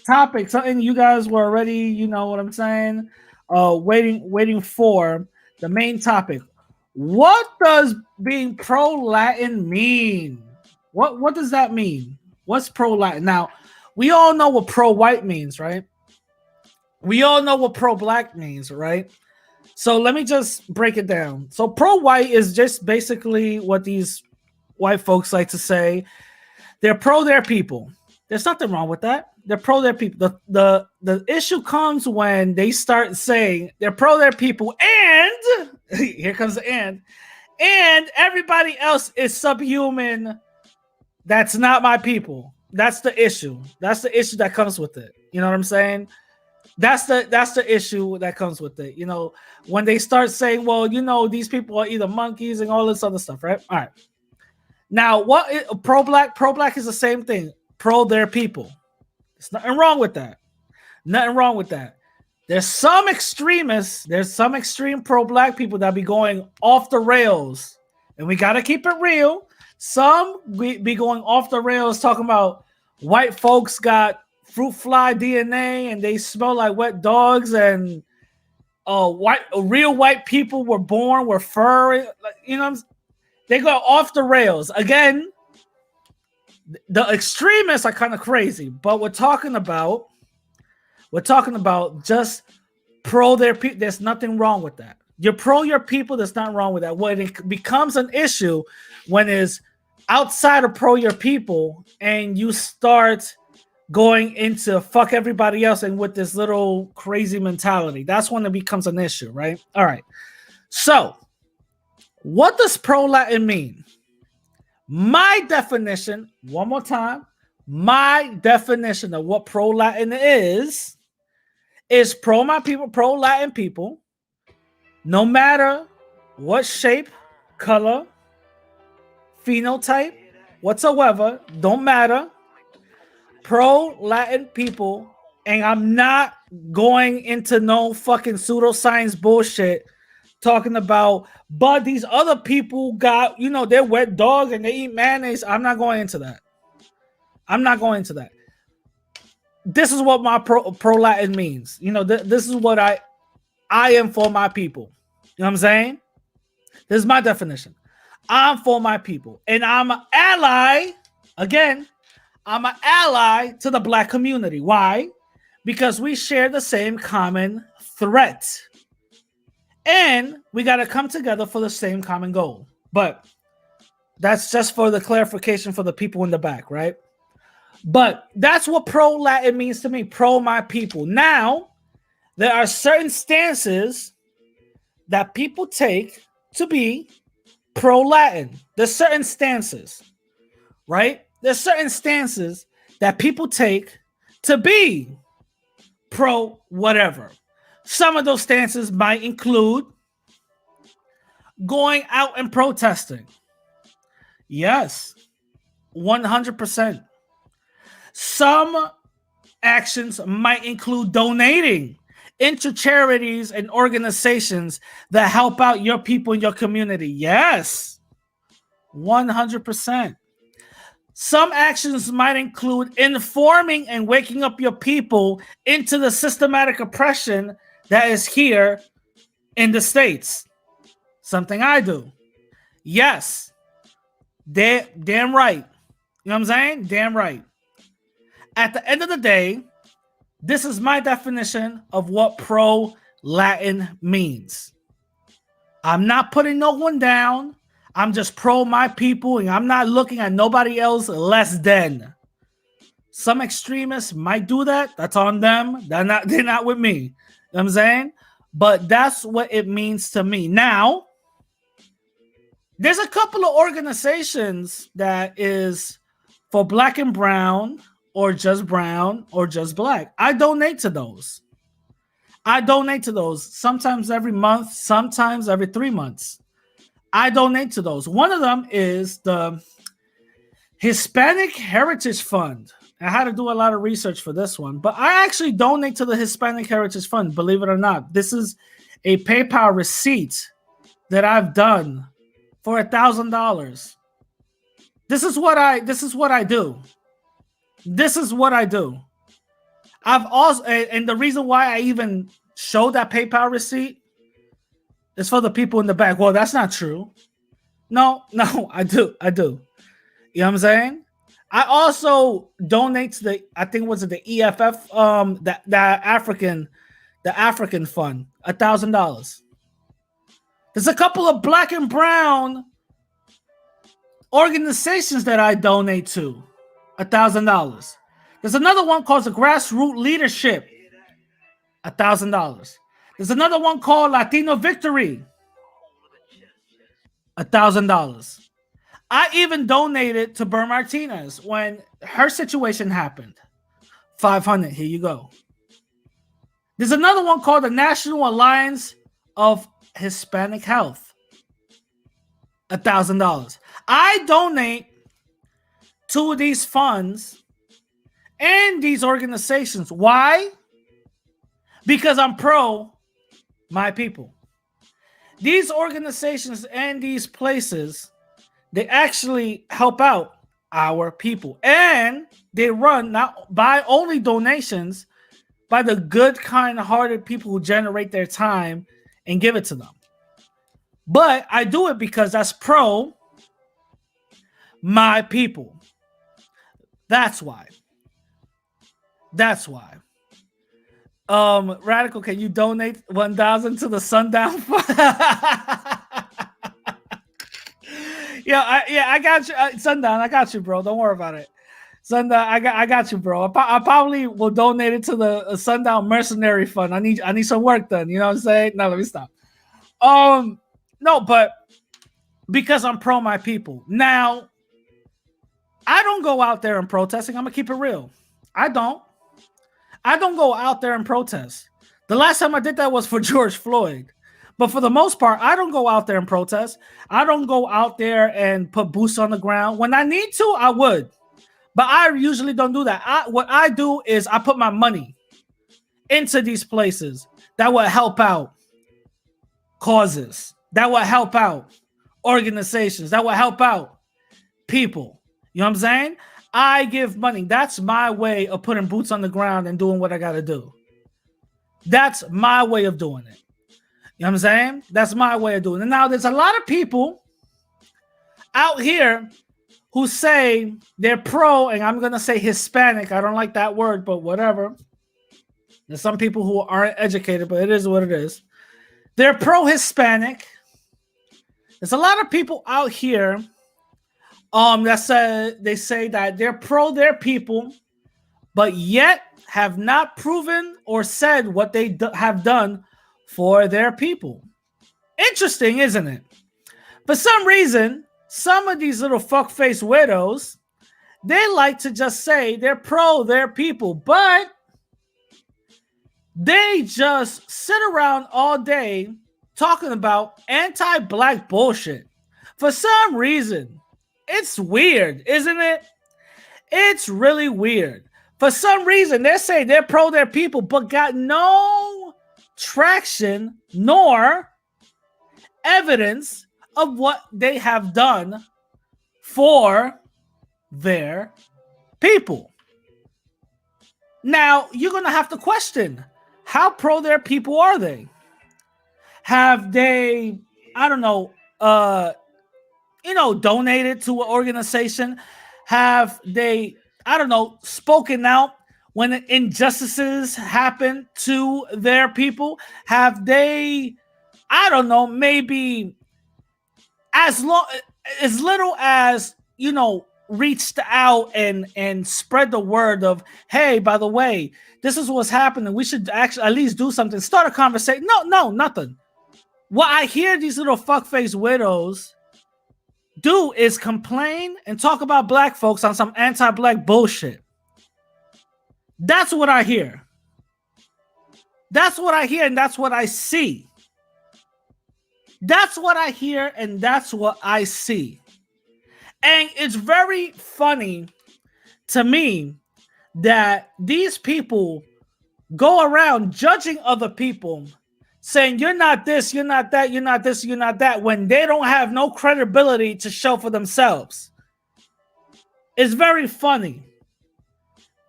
topic, something you guys were already, you know what I'm saying, waiting for the main topic. What does being pro-Latin mean? What does that mean? What's pro-Latin? Now, we all know what pro-white means, right? We all know what pro-black means, right? So let me just break it down. So pro-white is just basically what these white folks like to say. They're pro their people. There's nothing wrong with that. They're pro their people. The issue comes when they start saying they're pro their people and here comes the and everybody else is subhuman. That's not my people. That's the issue. That's the issue that comes with it. You know what I'm saying? That's the issue that comes with it. You know, when they start saying, well, you know, these people are either monkeys and all this other stuff, right? All right. Now, pro-black is the same thing. Pro their people. There's nothing wrong with that. Nothing wrong with that. There's some extremists, there's some extreme pro-black people that be going off the rails. And we got to keep it real. Some be going off the rails talking about white folks got fruit fly DNA and they smell like wet dogs and real white people were furry. You know, they go off the rails. Again, the extremists are kind of crazy, but we're talking about just pro their people. There's nothing wrong with that. You're pro your people. There's nothing wrong with that. When it becomes an issue, when it's outside of pro your people and you start going into fuck everybody else and with this little crazy mentality, that's when it becomes an issue, right? All right. So what does pro-Latin mean? My definition, one more time, my definition of what pro-Latin is pro my people, pro-Latin people, no matter what shape, color, phenotype, whatsoever, don't matter, pro-Latin people, and I'm not going into no fucking pseudoscience bullshit talking about, but these other people got, you know, they're wet dogs and they eat mayonnaise. I'm not going into that. This is what my pro-Latin means. You know, this is what I am for my people. You know what I'm saying? This is my definition. I'm for my people. And I'm an ally, again, I'm an ally to the black community. Why? Because we share the same common threat. And we got to come together for the same common goal. But that's just for the clarification for the people in the back, right? But that's what pro-Latin means to me, pro my people. Now, there are certain stances that people take to be pro-Latin. There's certain stances, right? There's certain stances that people take to be pro-whatever. Some of those stances might include going out and protesting. Yes, 100%. Some actions might include donating into charities and organizations that help out your people in your community. Yes, 100%. Some actions might include informing and waking up your people into the systematic oppression that is here in the States. something I do. Yes, damn right. You know what I'm saying? Damn right. At the end of the day, this is my definition of what pro-Latin means. I'm not putting no one down. I'm just pro my people, and I'm not looking at nobody else less than. Some extremists might do that. That's on them. They're not with me. You know what I'm saying? But that's what it means to me. Now, there's a couple of organizations that is for black and brown, or just brown, or just black. I donate to those. Sometimes every month, sometimes every 3 months. I donate to those. One of them is the Hispanic Heritage Fund. I had to do a lot of research for this one, but I actually donate to the Hispanic Heritage Fund, believe it or not. This is a PayPal receipt that I've done for $1,000. This is what I do. This is what I do. I've also, and the reason why I even showed that PayPal receipt is for the people in the back. Well, that's not true. No, I do. You know what I'm saying? I also donate to the, I think was it the EFF, the African fund, $1,000. There's a couple of black and brown organizations that I donate to, $1,000. There's another one called the Grassroots Leadership, $1,000. There's another one called Latino Victory, $1,000. I even donated to Ber Martinez when her situation happened. $500. Here you go. There's another one called the National Alliance of Hispanic Health, $1,000. I donate to these funds and these organizations. Why? Because I'm pro my people. These organizations and these places, they actually help out our people, and they run not by only donations, by the good, kind-hearted people who generate their time and give it to them. But I do it because that's pro my people. That's why. Radical, can you donate 1,000 to the Sundown Fund? I got you, Sundown. I got you, bro. Don't worry about it. Sundown, I got you, bro. I probably will donate it to the Sundown Mercenary Fund. I need some work done. You know what I'm saying? No, let me stop. No, but because I'm pro my people. Now, I don't go out there and protesting. I'm gonna keep it real. I don't go out there and protest. The last time I did that was for George Floyd. But for the most part, I don't go out there and protest. I don't go out there and put boots on the ground. When I need to, I would. But I usually don't do that. What I do is I put my money into these places that will help out causes, that will help out organizations, that will help out people. You know what I'm saying? I give money. That's my way of putting boots on the ground and doing what I got to do. That's my way of doing it. You know what I'm saying? That's my way of doing it. Now, there's a lot of people out here who say they're pro, and I'm going to say Hispanic. I don't like that word, but whatever. There's some people who aren't educated, but it is what it is. They're pro-Hispanic. There's a lot of people out here they say that they're pro their people, but yet have not proven or said what they have done for their people. Interesting, isn't it? For some reason, some of these little fuck-faced widows, they like to just say they're pro their people, but they just sit around all day talking about anti-black bullshit. For some reason, it's weird, isn't it? It's really weird. For some reason, they say they're pro their people, but got no traction nor evidence of what they have done for their people. Now, you're going to have to question, how pro their people are they? Have they I don't know, donated to an organization? Have they, I don't know, spoken out when injustices happen to their people? Have they, I don't know, maybe as little as, reached out and spread the word of, hey, by the way, this is what's happening. We should actually at least do something. Start a conversation. No, nothing. What I hear these little fuckface widows do is complain and talk about black folks on some anti-black bullshit. That's what I hear. That's what I hear, and that's what I see. That's what I hear, and that's what I see. And it's very funny to me that these people go around judging other people, saying you're not this, you're not that, you're not this, you're not that, when they don't have no credibility to show for themselves. It's very funny.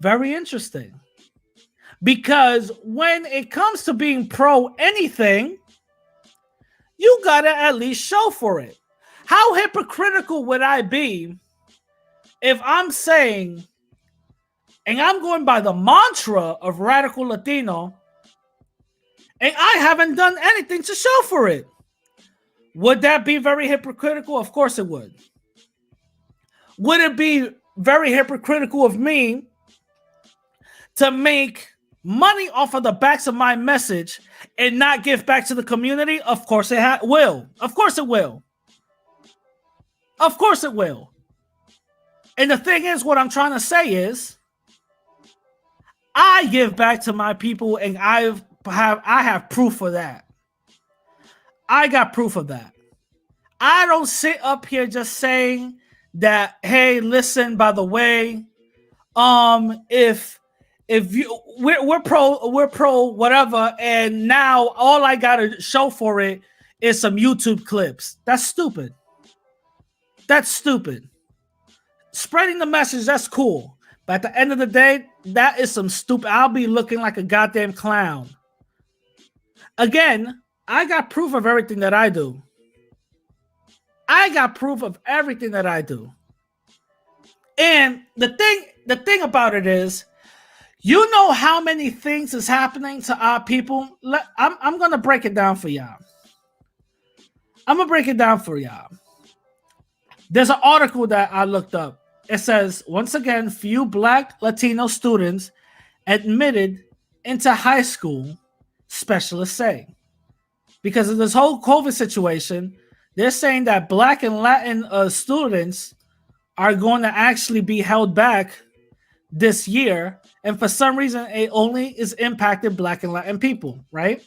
Very interesting. Because when it comes to being pro anything, you gotta at least show for it. How hypocritical would I be if I'm saying, and I'm going by the mantra of Radical Latino, and I haven't done anything to show for it? Would that be very hypocritical? Of course it would. Would it be very hypocritical of me to make money off of the backs of my message and not give back to the community? Of course it will. Of course it will. Of course it will. And the thing is, what I'm trying to say is, I give back to my people, and I have proof of that. I got proof of that. I don't sit up here just saying that, hey, listen, by the way, if you we're pro whatever, and now all I gotta show for it is some YouTube clips. That's stupid. That's stupid. Spreading the message, that's cool. But at the end of the day, that is some stupid. I'll be looking like a goddamn clown. Again, I got proof of everything that I do. I got proof of everything that I do. And the thing about it is, you know how many things is happening to our people? I'm going to break it down for y'all. There's an article that I looked up. It says, once again, few Black Latino students admitted into high school, specialists say. Because of this whole COVID situation, they're saying that Black and Latin students are going to actually be held back this year. And for some reason, it only is impacted Black and Latin people, right?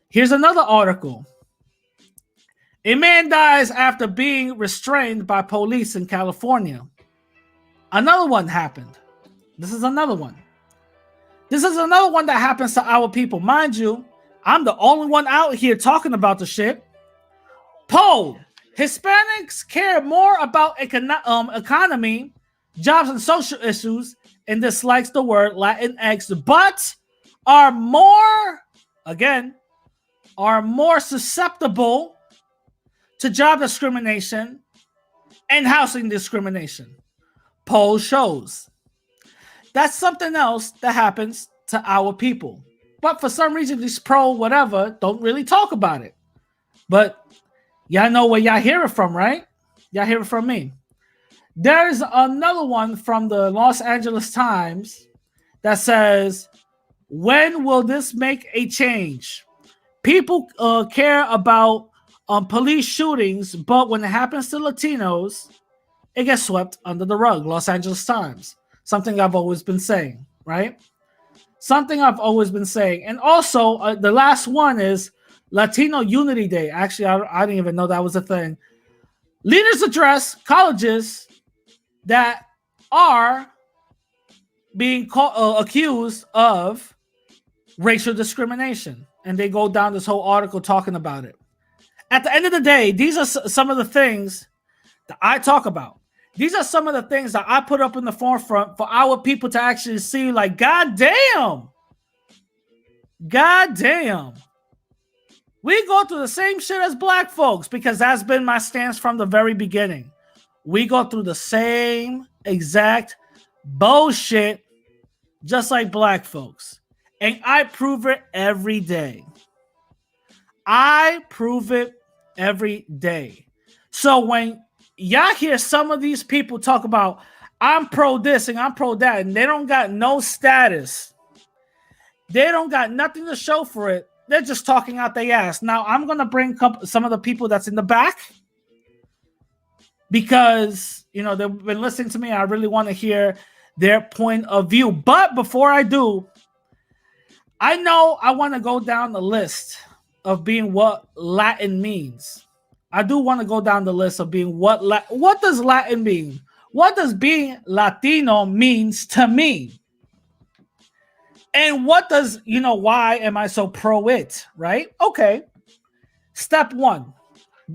Here's another article. A man dies after being restrained by police in California. Another one happened. This is another one. This is another one that happens to our people. Mind you, I'm the only one out here talking about the shit. Poll. Hispanics care more about economy, jobs, and social issues, and dislikes the word Latinx, but are more susceptible to job discrimination and housing discrimination. Poll shows. That's something else that happens to our people. But for some reason, these pro whatever don't really talk about it. But y'all know where y'all hear it from, right? Y'all hear it from me. There's another one from the Los Angeles Times that says, when will this make a change? People care about police shootings, but when it happens to Latinos, it gets swept under the rug. Los Angeles Times. Something I've always been saying, right? Something I've always been saying. And also, the last one is Latino Unity Day. Actually, I didn't even know that was a thing. Leaders address colleges that are being accused of racial discrimination. And they go down this whole article talking about it. At the end of the day, these are some of the things that I talk about. These are some of the things that I put up in the forefront for our people to actually see, like, God damn. We go through the same shit as black folks because that's been my stance from the very beginning. We go through the same exact bullshit just like black folks. And I prove it every day. I prove it every day. So when y'all hear some of these people talk about I'm pro this and I'm pro that, and they don't got no status, they don't got nothing to show for it, they're just talking out their ass. Now, I'm going to bring some of the people that's in the back because, you know, they've been listening to me. I really want to hear their point of view. But before I do, I know I want to go down the list of being what Latin means. I do want to go down the list of being what does Latin mean? What does being Latino means to me? And what does, you know, why am I so pro it, right? Okay. Step one.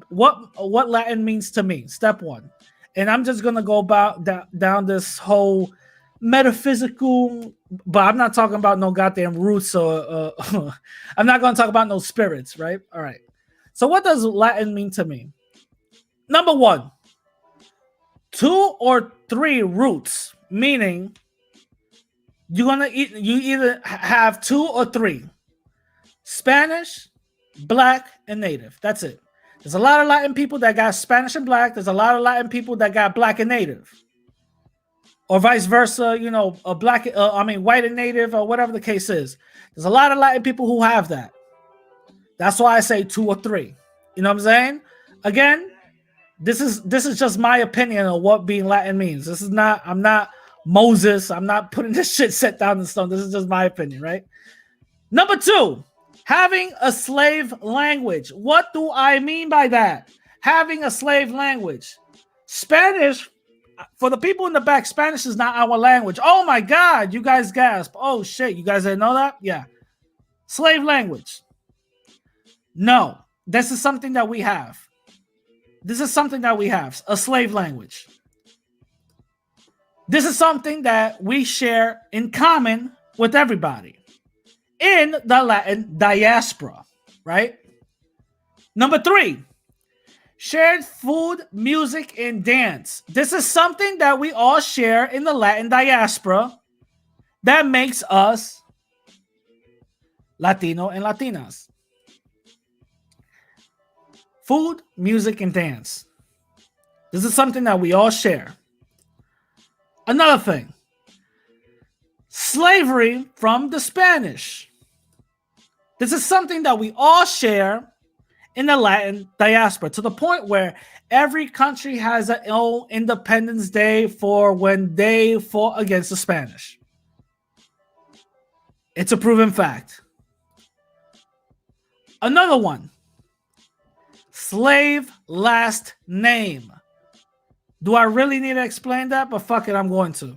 What Latin means to me. Step one. And I'm just going to go about down this whole metaphysical, but I'm not talking about no goddamn roots or I'm not going to talk about no spirits, right? All right. So what does Latin mean to me? Number one, 2 or 3 roots, meaning you either have 2 or 3. Spanish, black, and native. That's it. There's a lot of Latin people that got Spanish and black. There's a lot of Latin people that got black and native. Or vice versa, you know, a white and native, or whatever the case is. There's a lot of Latin people who have that. That's why I say 2 or 3. You know what I'm saying? Again, this is just my opinion of what being Latin means. I'm not Moses. I'm not putting this shit set down in stone. This is just my opinion, right? Number 2, having a slave language. What do I mean by that? Having a slave language. Spanish, for the people in the back, Spanish is not our language. Oh my God, you guys gasp. Oh shit, you guys didn't know that? Yeah. Slave language. No, this is something that we have. This is something that we have, a slave language. This is something that we share in common with everybody in the Latin diaspora, right? Number 3, shared food, music, and dance. This is something that we all share in the Latin diaspora that makes us Latino and Latinas. Food, music, and dance. This is something that we all share. Another thing. Slavery from the Spanish. This is something that we all share in the Latin diaspora, to the point where every country has their own Independence Day for when they fought against the Spanish. It's a proven fact. Another one. Slave last name. Do I really need to explain that? But fuck it, I'm going to.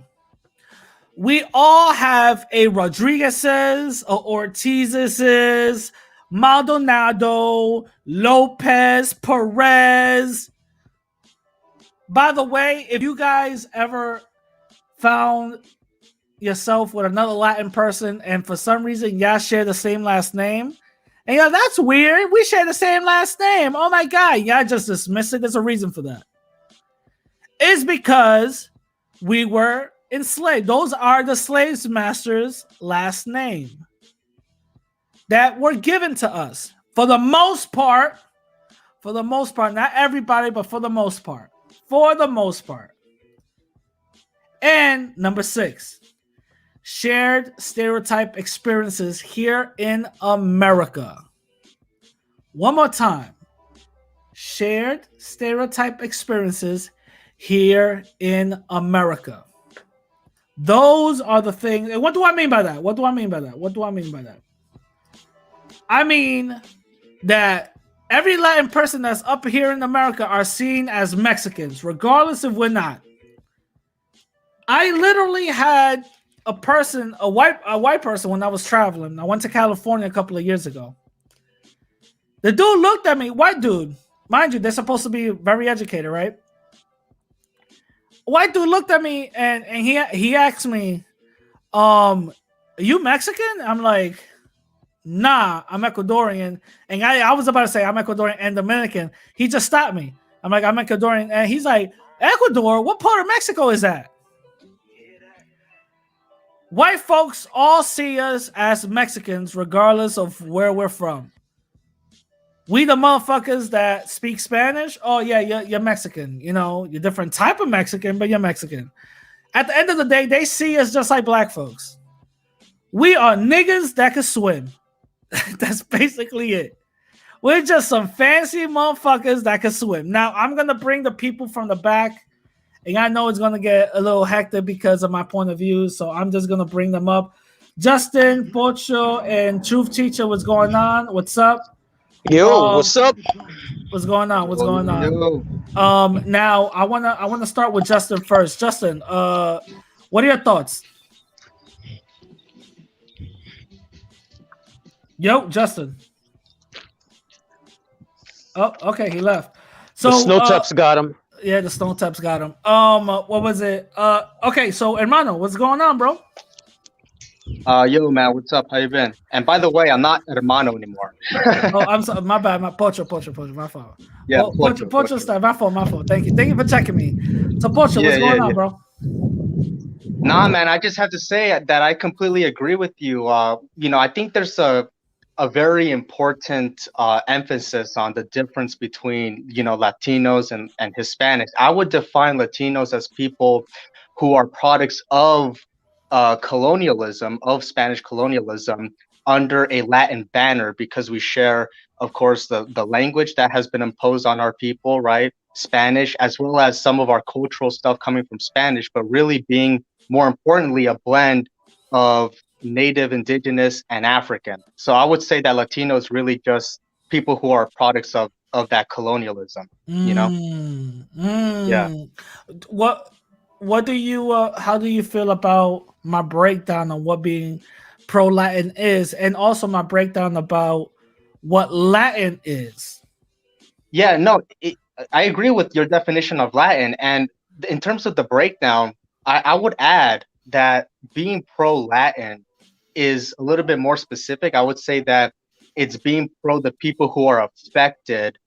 We all have a Rodriguez's, a Ortiz's, Maldonado, Lopez, Perez. By the way, if you guys ever found yourself with another Latin person and for some reason y'all share the same last name, and y'all, that's weird. We share the same last name. Oh my God, y'all just dismiss it. There's a reason for that. It's because we were enslaved. Those are the slave masters' last name that were given to us. For the most part, not everybody, but for the most part. And number 6, shared stereotype experiences here in America. One more time. Shared stereotype experiences here in America. Those are the things. And what do I mean by that? I mean that every Latin person that's up here in America are seen as Mexicans, regardless if we're not. I literally had a white person when I was traveling. I went to California a couple of years ago. The dude looked at me, white dude. Mind you, they're supposed to be very educated, right? White dude looked at me and he asked me, are you Mexican? I'm like, nah, I'm Ecuadorian. And I was about to say I'm Ecuadorian and Dominican. He just stopped me. I'm like, I'm Ecuadorian. And he's like, Ecuador? What part of Mexico is that? White folks all see us as Mexicans, regardless of where we're from. We the motherfuckers that speak Spanish. Oh yeah, you're Mexican. You know, you're different type of Mexican, but you're Mexican. At the end of the day, they see us just like black folks. We are niggas that can swim. That's basically it. We're just some fancy motherfuckers that can swim. Now, I'm going to bring the people from the back, and I know it's going to get a little hectic because of my point of view, so I'm just going to bring them up. Justin, Pocho, and Truth Teacher, what's going on? What's up? Yo, what's up? What's going on? What's going on? Now I wanna start with Justin first. Justin, what are your thoughts? Yo, Justin. Oh, okay, he left. So the snow taps got him. Yeah, the snow taps got him. What was it? Okay, so hermano, what's going on, bro? Yo, man, what's up? How you been? And by the way, I'm not hermano anymore. Oh, I'm sorry, my bad. My Pocho, my fault. Yeah, Pocho stuff. My fault. Thank you for checking me. So, Pocho, what's going on, bro? Nah, man, I just have to say that I completely agree with you. I think there's a very important emphasis on the difference between, Latinos and Hispanics. I would define Latinos as people who are products of colonialism, of Spanish colonialism, under a Latin banner, because we share, of course, the language that has been imposed on our people, right? Spanish, as well as some of our cultural stuff coming from Spanish, but really being, more importantly, a blend of Native, Indigenous, and African. So I would say that Latino is really just people who are products of that colonialism, Yeah. What do you how do you feel about my breakdown on what being pro-Latin is, and also my breakdown about what Latin is? Yeah, no, I agree with your definition of Latin. And in terms of the breakdown, I would add that being pro-Latin is a little bit more specific. I would say that it's being pro the people who are affected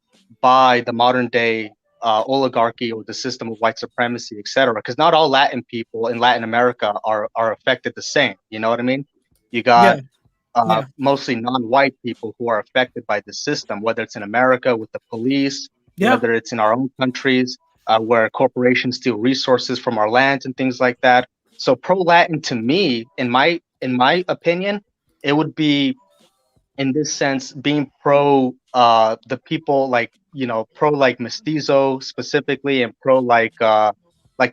by the modern day oligarchy or the system of white supremacy, etc. Because not all Latin people in Latin America are affected the same. You know what I mean? You got mostly non-white people who are affected by the system, whether it's in America with the police, whether it's in our own countries where corporations steal resources from our lands and things like that. So pro-Latin to me, in my opinion, it would be, in this sense, being pro the people, like, pro like mestizo specifically, and pro like the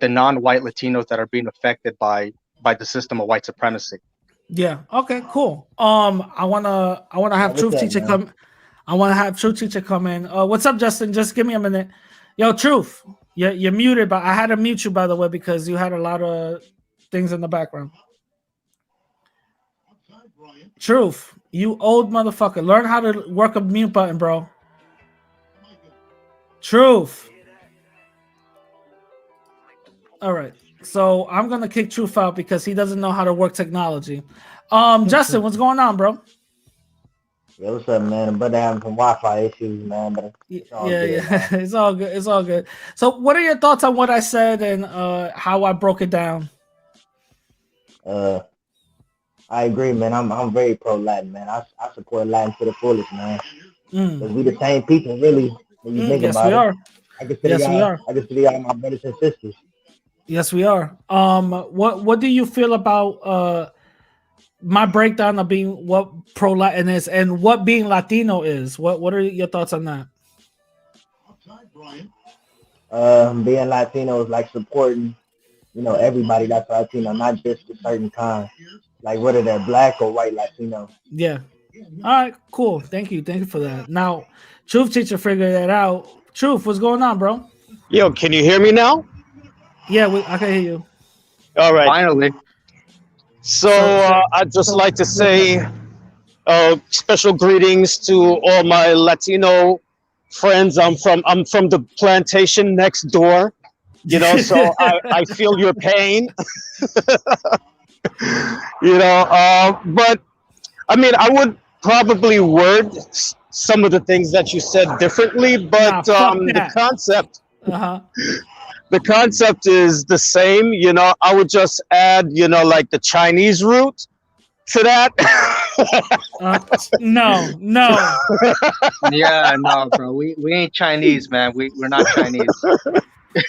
non-white Latinos that are being affected by the system of white supremacy. Yeah. Okay. Cool. I wanna have Truth Teacher come. I want to have Truth Teacher come in. What's up, Justin? Just give me a minute. Yo, Truth. You're muted, but I had to mute you, by the way, because you had a lot of things in the background. Truth, you old motherfucker. Learn how to work a mute button, bro. Truth. All right. So I'm going to kick Truth out because he doesn't know how to work technology. Justin, what's going on, bro? Yeah, what's up, man? I'm about to have some Wi-Fi issues, man. But it's all good, man. It's all good. It's all good. So what are your thoughts on what I said and how I broke it down? I agree, man. I'm very pro-Latin, man. I support Latin to the fullest, man. Because we the same people, really, when you think about it. Are. I consider y'all my brothers and sisters. Yes, we are. What do you feel about my breakdown of being what pro-Latin is and what being Latino is? What are your thoughts on that? Being Latino is like supporting, everybody that's Latino, not just a certain kind. Like whether they're black or white Latino. Yeah. All right, cool. Thank you for that. Now, Truth Teacher figured that out. Truth, what's going on, bro? Yo, can you hear me now? Yeah, I can hear you. All right. Finally. So I'd just like to say special greetings to all my Latino friends. I'm from the plantation next door, so I feel your pain. But I mean, probably word some of the things that you said differently, but the concept. The concept is the same. You know, I would just add, you know, like the Chinese root to that. No. Yeah, no, bro. We ain't Chinese, man. We're not Chinese.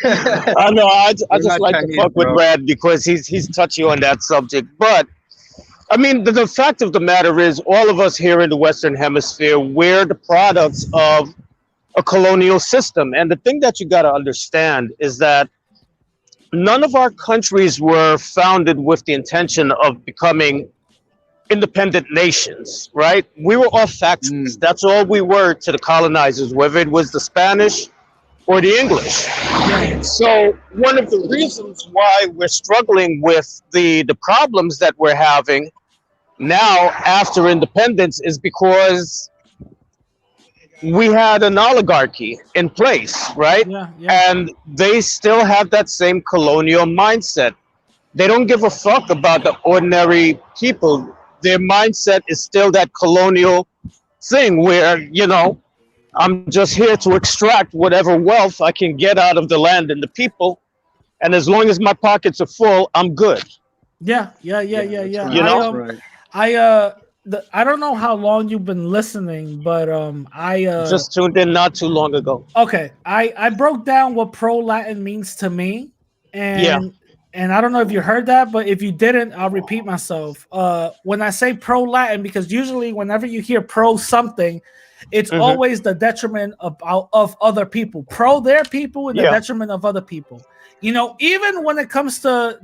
I know. I just like Chinese, to fuck with bro. Brad because he's touchy on that subject. But I mean, the fact of the matter is, all of us here in the Western Hemisphere, we're the products of a colonial system. And the thing that you got to understand is that none of our countries were founded with the intention of becoming independent nations, right? We were all factories. That's all we were to the colonizers, whether it was the Spanish or the English. So one of the reasons why we're struggling with the problems that we're having now after independence is because we had an oligarchy in place, right? And they still have that same colonial mindset. They don't give a fuck about the ordinary people. Their mindset is still that colonial thing where, you know, I'm just here to extract whatever wealth I can get out of the land and the people. And as long as my pockets are full, I'm good. Yeah. You know? I don't know how long you've been listening, but I just tuned in not too long ago. Okay, I broke down what pro-Latin means to me, and I don't know if you heard that, but if you didn't, I'll repeat myself. When I say pro-Latin, because usually whenever you hear pro something, it's always the detriment of other people. Pro their people and the detriment of other people. You know, even when it comes to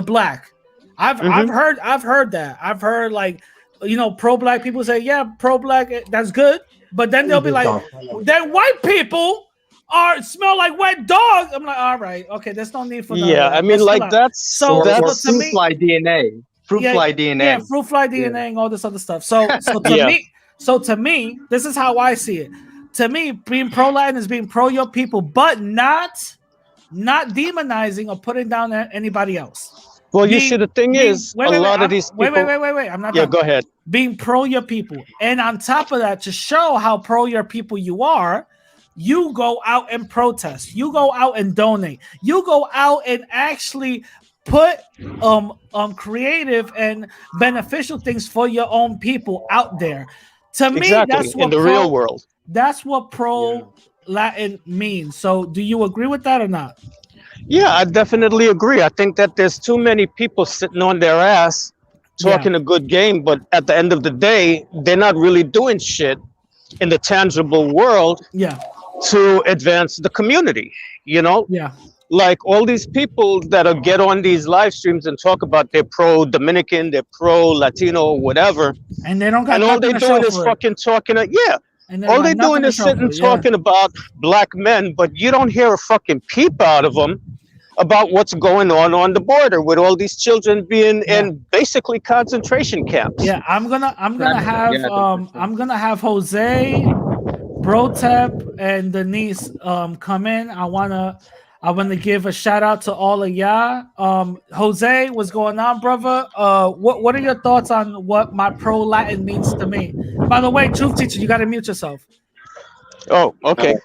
black, I've heard that. I've heard like, you know, pro-black people say, yeah, pro-black, that's good. But then they'll be like, then white people smell like wet dog. I'm like, all right, okay, there's no need for that. Yeah, I mean, like that's or fruit fly DNA. Fruit fly DNA. Yeah, fruit fly DNA and all this other stuff. So to me, this is how I see it. To me, being pro-Latin is being pro your people, but not demonizing or putting down anybody else. Well, the thing is, a lot of these people... Wait. I'm not done. Go ahead. Being pro your people. And on top of that, to show how pro your people you are, you go out and protest. You go out and donate. You go out and actually put creative and beneficial things for your own people out there. To me, that's what in the real world. That's what pro-Latin means. So do you agree with that or not? Yeah, I definitely agree. I think that there's too many people sitting on their ass talking a good game, but at the end of the day, they're not really doing shit in the tangible world to advance the community, you know? Yeah. Like all these people that get on these live streams and talk about they're pro-Dominican, they're pro-Latino, whatever. And they don't got and all they're doing is fucking talking. All they're doing is sitting talking about black men, but you don't hear a fucking peep out of them about what's going on the border with all these children being in basically concentration camps. Yeah, I'm gonna have Jose, Brotep, and Denise come in. I wanna give a shout out to all of y'all. Jose, what's going on, brother? What are your thoughts on what my pro-Latin means to me? By the way, Truth Teacher, you gotta mute yourself. Oh, okay.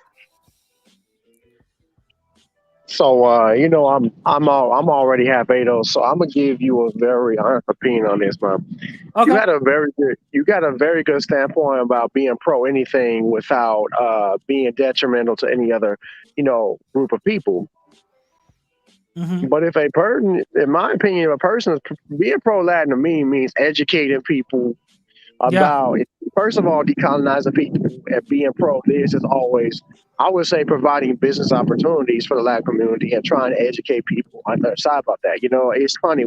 So you know, I'm already half Ado, so I'm gonna give you a very honest opinion on this, man. Okay. You got a very good standpoint about being pro anything without being detrimental to any other, you know, group of people. But if a person, in my opinion, a person is being pro-Latin to me means educating people about, first of all, decolonizing people, and being pro this is always, I would say, providing business opportunities for the Latin community and trying to educate people on the other side about that. You know, it's funny.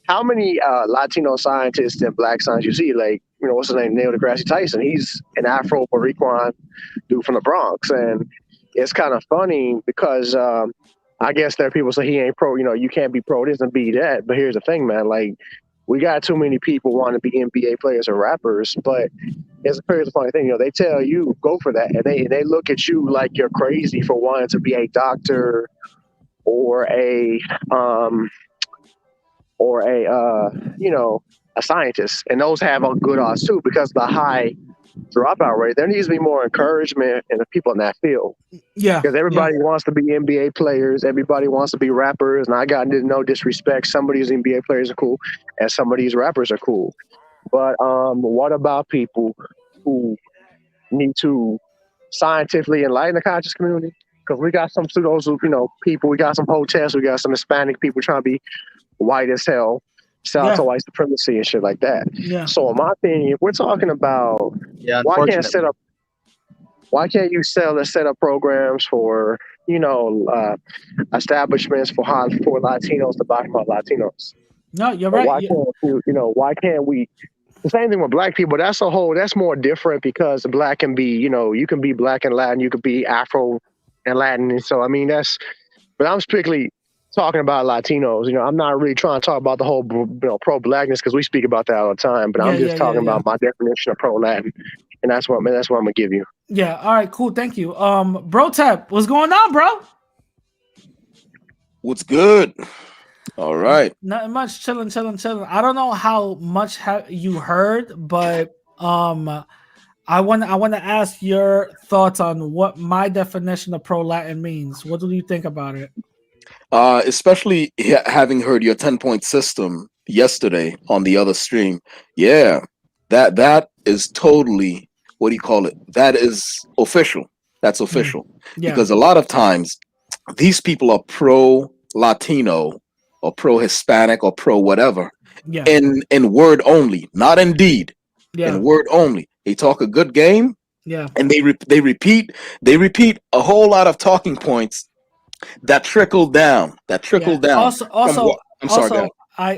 How many Latino scientists and black scientists you see? Like, you know, what's his name? Neil deGrasse Tyson. He's an Afro-Puerto Rican dude from the Bronx. And it's kind of funny because I guess there are people say he ain't pro, you know, you can't be pro this and be that. But here's the thing, man. Like, we got too many people wanting to be NBA players or rappers, but it's a funny thing. You know, they tell you go for that, and they look at you like you're crazy for wanting to be a doctor or a or a scientist, and those have a good odds too because the high dropout rate. There needs to be more encouragement in the people in that field. Yeah, because everybody wants to be NBA players, everybody wants to be rappers, and I got no disrespect. Some of these NBA players are cool, and some of these rappers are cool. But what about people who need to scientifically enlighten the conscious community? Because we got some pseudos, people. We got some hotels. We got some Hispanic people trying to be white as hell, sell to white supremacy and shit like that. Yeah. So in my opinion, if we're talking about why can't you set up programs for establishments for Latinos to buy from Latinos? No, you're right. Why can't we? The same thing with black people. That's more different because black can be, you can be black and Latin, you could be Afro and Latin. And so, but I'm strictly talking about Latinos. I'm not really trying to talk about the whole, pro-blackness because we speak about that all the time. But I'm just talking about my definition of pro-Latin, and that's what I'm gonna give you. Yeah. All right. Cool. Thank you. Bro Tap, what's going on, bro? What's good? All right. Nothing much. Chilling. I don't know how much you heard, but I want to ask your thoughts on what my definition of pro-Latin means. What do you think about it? Especially having heard your 10-point system yesterday on the other stream. Yeah, that is totally, what do you call it? That is official. That's official. Yeah. Because a lot of times these people are pro-Latino or pro-Hispanic or pro-whatever in word only, not in deed. Yeah. In word only. They talk a good game. Yeah. And they repeat a whole lot of talking points that trickle down. Also, I'm sorry, go ahead.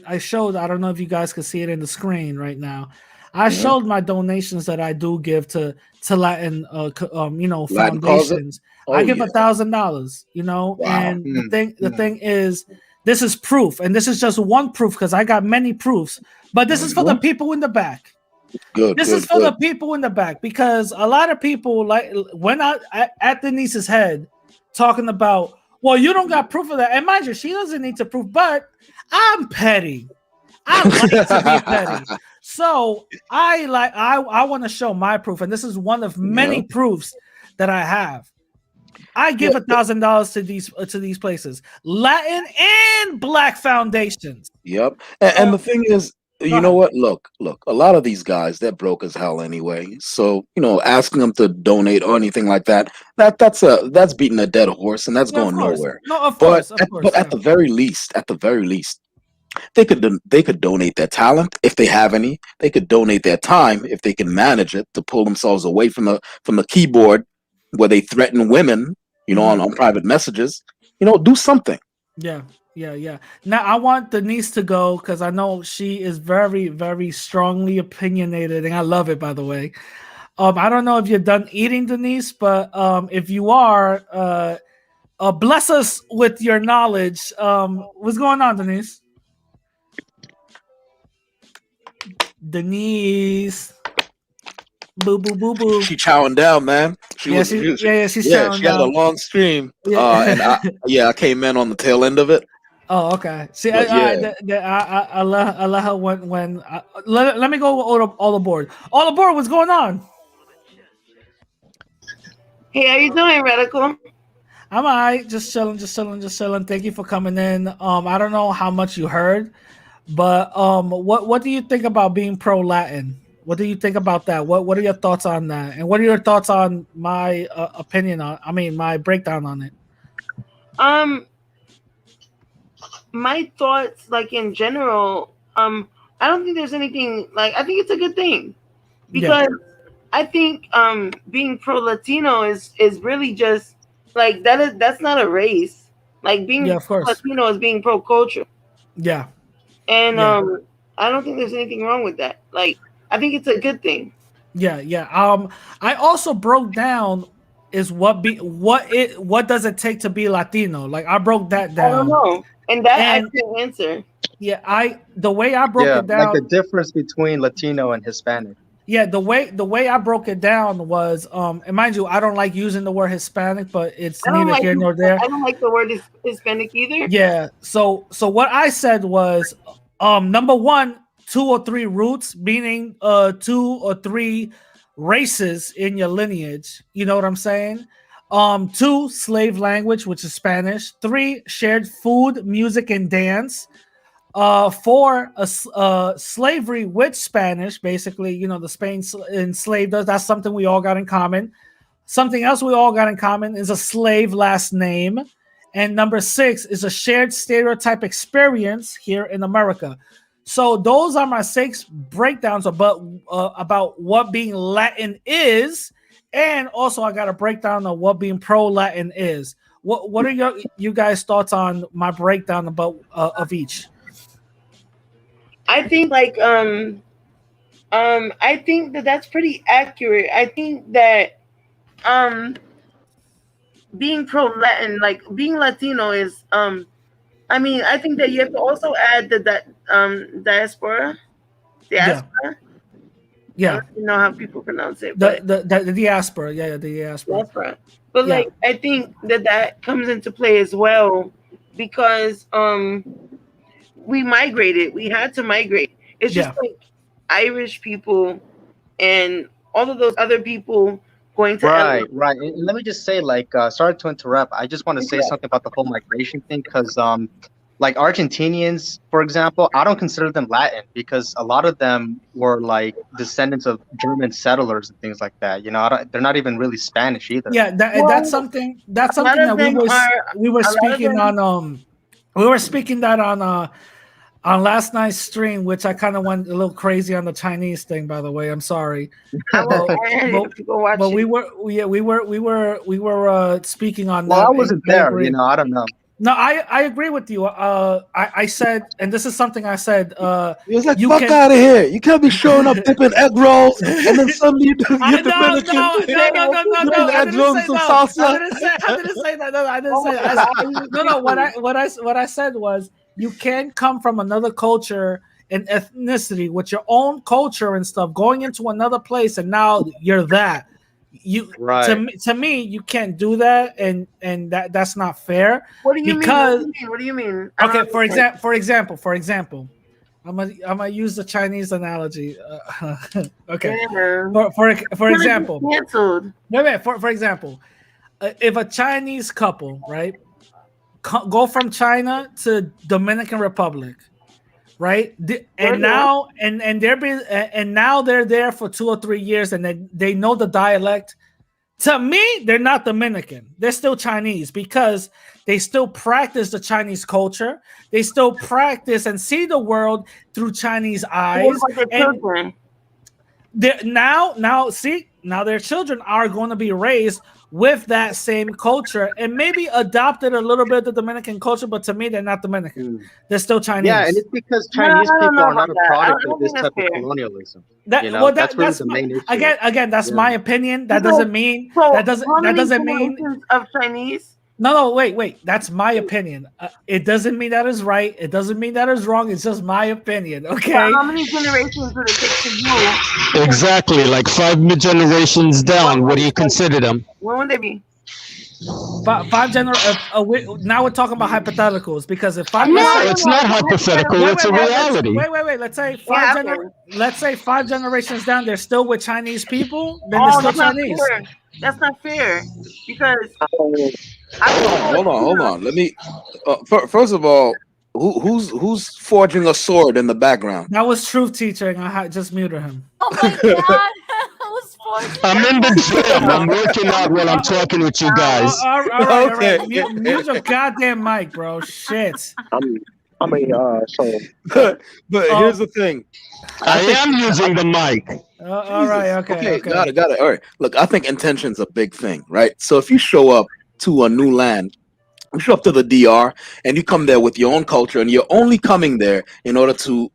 I showed. I don't know if you guys can see it in the screen right now. I showed my donations that I do give to Latin, foundations. I give $1,000. Wow. And the thing is, this is proof, and this is just one proof because I got many proofs. But this is for the people in the back. This is for the people in the back because a lot of people went out at Denise's head talking about, well, you don't got proof of that. And mind you, she doesn't need to prove, but I'm petty. I like to be petty. So I want to show my proof, and this is one of many proofs that I have. I give $1,000 to these places, Latin and Black foundations. Yep. And the thing is, you know what? Look, a lot of these guys, they're broke as hell anyway. So, asking them to donate or anything like that's beating a dead horse, and that's going nowhere. No, of course. But at the very least, they could donate their talent if they have any. They could donate their time if they can manage it to pull themselves away from the keyboard where they threaten women, on private messages. Do something. Yeah. Now I want Denise to go because I know she is very, very strongly opinionated, and I love it. By the way, I don't know if you're done eating, Denise, but if you are, bless us with your knowledge. What's going on, Denise? Denise. Boo boo boo boo. She chowing down, man. She's chowing down. She had a long stream. Yeah. And I came in on the tail end of it. Oh, okay. See, I let her when let me go all aboard. All aboard. What's going on? Hey, how you doing, Radical? I'm all right. Just chilling. Thank you for coming in. I don't know how much you heard, but what do you think about being pro-Latin? What do you think about that? What are your thoughts on that? And what are your thoughts on my opinion on? My breakdown on it. My thoughts, in general, I don't think there's anything I think it's a good thing because I think being pro-Latino is really just that's not a race. Being Latino is being pro-culture. Yeah. And I don't think there's anything wrong with that. I think it's a good thing. Yeah. I also broke down is what does it take to be Latino? I broke that down. I don't know. And I can't answer. Yeah, the way I broke it down, the difference between Latino and Hispanic. Yeah, the way I broke it down was, and mind you, I don't like using the word Hispanic, but it's neither here nor there. I don't like the word Hispanic either. Yeah. So what I said was, number one, 2 or 3 roots, meaning 2 or 3 races in your lineage. You know what I'm saying? 2, slave language, which is Spanish. 3, shared food, music, and dance. 4, slavery with Spanish, basically, you know, the Spain enslaved us. That's something we all got in common. Something else we all got in common is a slave last name. And number 6 is a shared stereotype experience here in America. So those are my 6 breakdowns about what being Latin is. And also I got a breakdown of what being pro-Latin is. What are you guys' thoughts on my breakdown about of each? I think I think that's pretty accurate. I think that being pro-Latin, like being Latino is I mean, I think that you have to also add diaspora. Yeah. I don't know how people pronounce it. The diaspora. Yeah, the diaspora. But like, I think that comes into play as well because we migrated. We had to migrate. It's just like Irish people and all of those other people going to right. And let me just say, like, sorry to interrupt. I just want to say something about the whole migration thing because, like, Argentinians, for example, I don't consider them Latin because a lot of them were like descendants of German settlers and things like that. You know, they're not even really Spanish either. Yeah, that's something that we were speaking on. We were speaking that on last night's stream, which I kind of went a little crazy on the Chinese thing. By the way, I'm sorry. But we were speaking on. Well, I wasn't there. You know, I don't know. No, I agree with you. I said, and this is something I said. He was like, "Fuck out of here! You can't be showing up dipping egg rolls, and then suddenly you're Dominican. No. I didn't say that. No, I didn't say that. No. What I said was, you can come from another culture and ethnicity with your own culture and stuff, going into another place, and now you're that. To me, you can't do that, and that's not fair. What do you mean? What do you mean? Okay, for example, I'm gonna use the Chinese analogy. Okay, for example, canceled. No, for example, if a Chinese couple, right, go from China to Dominican Republic, right, and now they're there for 2 or 3 years, and they know the dialect. To me, they're not Dominican. They're still Chinese because they still practice the Chinese culture. They still practice and see the world through Chinese eyes. And now their children are going to be raised with that same culture and maybe adopted a little bit of the Dominican culture, but to me, they're not Dominican. They're still Chinese. Yeah, and it's because Chinese people are not a product of this type of colonialism. That's really the main issue. Again, that's my opinion. That doesn't mean that doesn't mean of Chinese. No, wait. That's my opinion. It doesn't mean that is right. It doesn't mean that is wrong. It's just my opinion. Okay. Well, how many generations would it take to do? Exactly, like 5 generations down. What do you consider them? When would they be? Five generations. Now we're talking about hypotheticals because if it's not hypothetical. It's a reality. Wait. Let's say 5 generations down, they're still with Chinese people. Then they're still Chinese. That's not fair because. Hold on. Let me. First of all, who's forging a sword in the background? That was Truth Teacher, and I just muted him. Oh my god! I'm in the gym. I'm working out while I'm talking with you guys. All right. Mute your goddamn mic, bro. Shit. But here's the thing. I am using the mic. All right. Okay. Got it. All right. Look, I think intention's a big thing, right? So if you show up to a new land, you show up to the DR, and you come there with your own culture, and you're only coming there in order to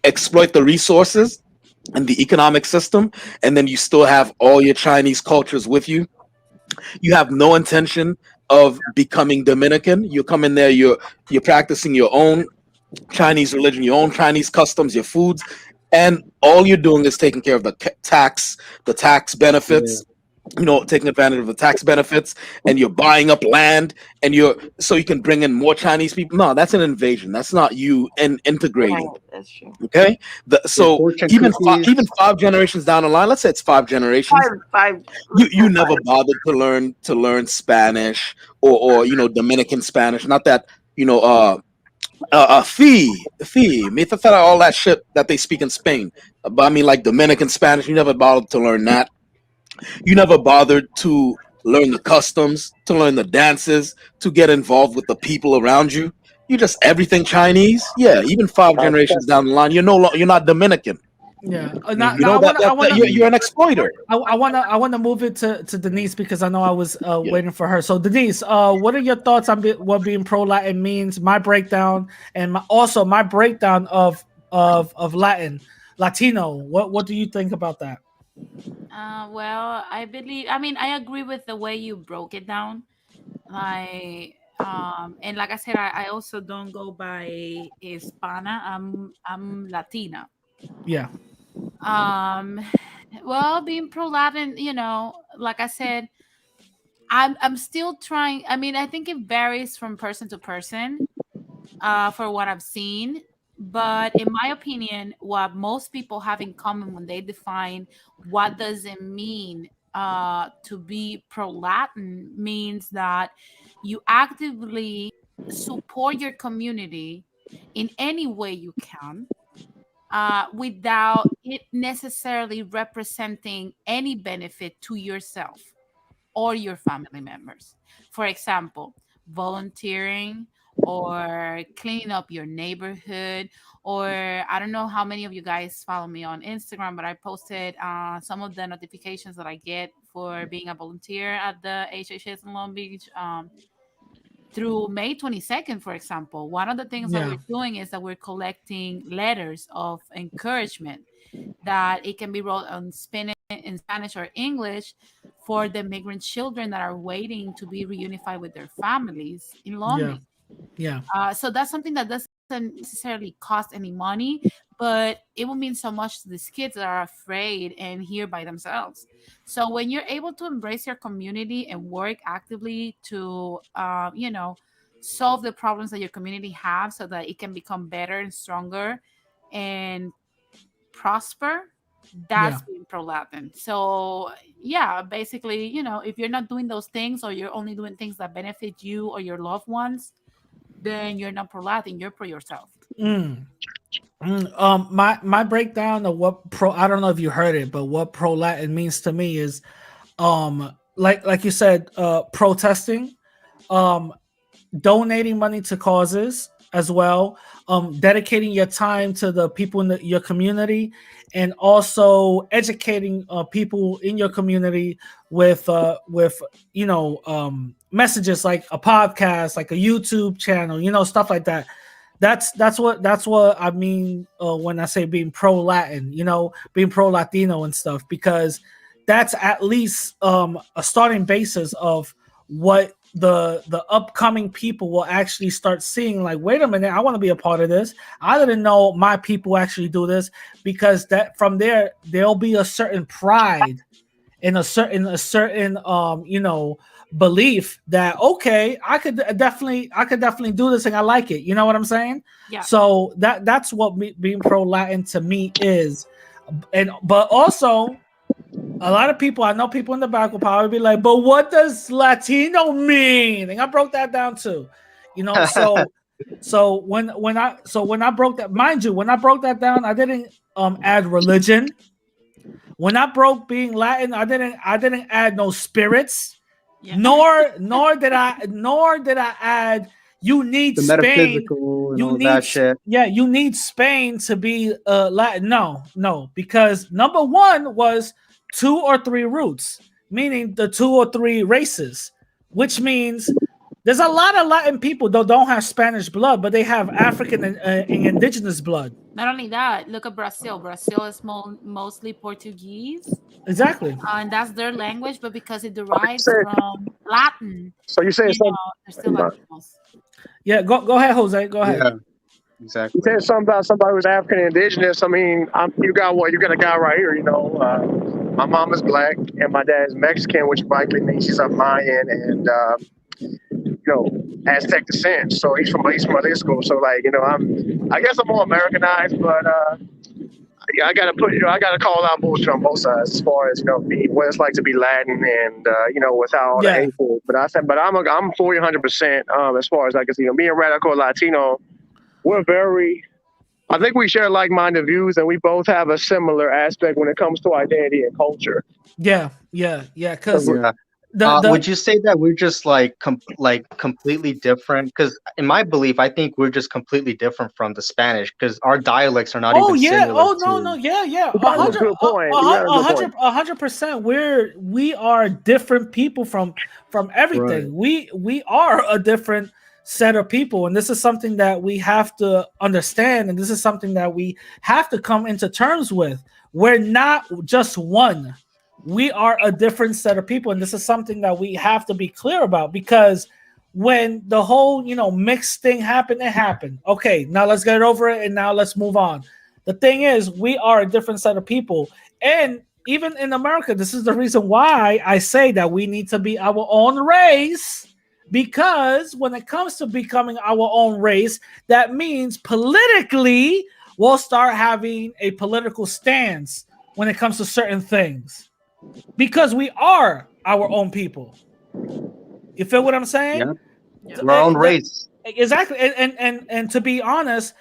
exploit the resources and the economic system, and then you still have all your Chinese cultures with you. You have no intention of becoming Dominican. You come in there, you're practicing your own Chinese religion, your own Chinese customs, your foods, and all you're doing is taking care of the tax benefits. Taking advantage of the tax benefits, and you're buying up land, and so you can bring in more Chinese people. No, that's an invasion. That's not you integrating. Right, that's true. Okay, so fortune even cookies. even 5 generations down the line, let's say it's 5 generations. Five. You never bothered to learn Spanish or Dominican Spanish. Not that me fala all that shit that they speak in Spain. But I mean, like Dominican Spanish, you never bothered to learn that. You never bothered to learn the customs, to learn the dances, to get involved with the people around you. You just everything Chinese. Yeah, even 5 generations down the line, you're not Dominican. Yeah, you're an exploiter. I want to move it to Denise because I know I was waiting for her. So Denise, what are your thoughts on what being pro-Latin means? My breakdown and also my breakdown of Latino. What do you think about that? Well, I agree with the way you broke it down. And like I said, I also don't go by Hispana. I'm Latina. Yeah. Well, being pro-Latin, like I said, I'm still trying. I think it varies from person to person, for what I've seen. But in my opinion, what most people have in common when they define what does it mean to be pro-Latin means that you actively support your community in any way you can, without it necessarily representing any benefit to yourself or your family members. For example, volunteering or cleaning up your neighborhood, or I don't know how many of you guys follow me on Instagram, but I posted some of the notifications that I get for being a volunteer at the HHS in Long Beach. Through May 22nd, for example, one of the things that we're doing is that we're collecting letters of encouragement that it can be wrote in Spanish or English for the migrant children that are waiting to be reunified with their families in Long Beach. Yeah. So that's something that doesn't necessarily cost any money, but it will mean so much to these kids that are afraid and here by themselves. So when you're able to embrace your community and work actively to, solve the problems that your community have so that it can become better and stronger and prosper, that's being pro-Latin. So yeah, basically, if you're not doing those things or you're only doing things that benefit you or your loved ones, then you're not pro-Latin, you're pro yourself. My breakdown of what I don't know if you heard it, but what pro-Latin means to me is like you said, protesting, donating money to causes as well, dedicating your time to the people in your community, and also educating people in your community with messages like a podcast, like a YouTube channel, stuff like that. That's what I mean when I say being pro-Latin, being pro-Latino and stuff, because that's at least a starting basis of what the upcoming people will actually start seeing. Like, wait a minute, I want to be a part of this. I didn't know my people actually do this, because that from there there'll be a certain pride and a certain belief that, okay, I could definitely do this and I like it. You know what I'm saying? Yeah. So that's what being pro-Latin to me is. But also, a lot of people, I know people in the back will probably be like, but what does Latino mean? And I broke that down too. So when I broke that, mind you, when I broke that down, I didn't add religion. When I broke being Latin, I didn't add no spirits, nor did I add you need The Spain. metaphysical and all that shit. Yeah, you need Spain to be Latin. No, because number one was 2 or 3 roots, meaning the 2 or 3 races, which means there's a lot of Latin people that don't have Spanish blood, but they have African and indigenous blood. Not only that, look at Brazil. Brazil is mostly Portuguese. Exactly. And that's their language, but because it derives from Latin. So you're saying they're still Latinos. Yeah, go ahead, Jose. Go ahead. Yeah. Exactly. You said something about somebody who's African and indigenous. I mean, you got a guy right here. My mom is black and my dad is Mexican, which likely means he's a Mayan and Aztec descent. So he's from Jalisco. So I guess I'm more Americanized, but I gotta call out bullshit on both sides as far as what it's like to be Latin and without all the hateful. But I'm fully 100% as far as I can see. Being radical Latino, we're very. I think we share like-minded views, and we both have a similar aspect when it comes to identity and culture. Yeah. Because would you say that we're just completely different? Because in my belief, I think we're just completely different from the Spanish because our dialects are not even similar. No. 100%. We are different people from everything. Right. We are a different set of people, and this is something that we have to understand, and this is something that we have to come into terms with. We're not just one. We are a different set of people, and this is something that we have to be clear about, because when the whole mixed thing happened, it happened. Okay, now let's get over it, and now let's move on. The thing is, we are a different set of people, and even in America, this is the reason why I say that we need to be our own race. Because when it comes to becoming our own race, that means politically we'll start having a political stance when it comes to certain things. Because we are our own people. You feel what I'm saying? Yeah. Our own race. Exactly. And to be honest,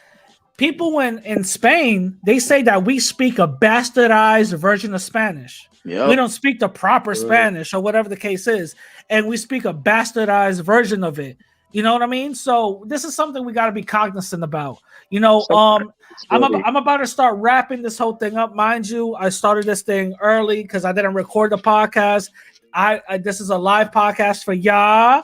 people in Spain, they say that we speak a bastardized version of Spanish. Yep. We don't speak the proper Spanish or whatever the case is. And we speak a bastardized version of it. You know what I mean? So this is something we got to be cognizant about. I'm about to start wrapping this whole thing up. Mind you, I started this thing early because I didn't record the podcast. This is a live podcast for y'all.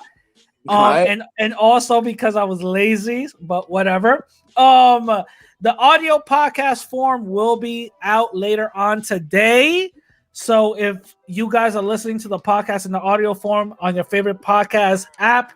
And also because I was lazy, but whatever. The audio podcast form will be out later on today. So if you guys are listening to the podcast in the audio form on your favorite podcast app,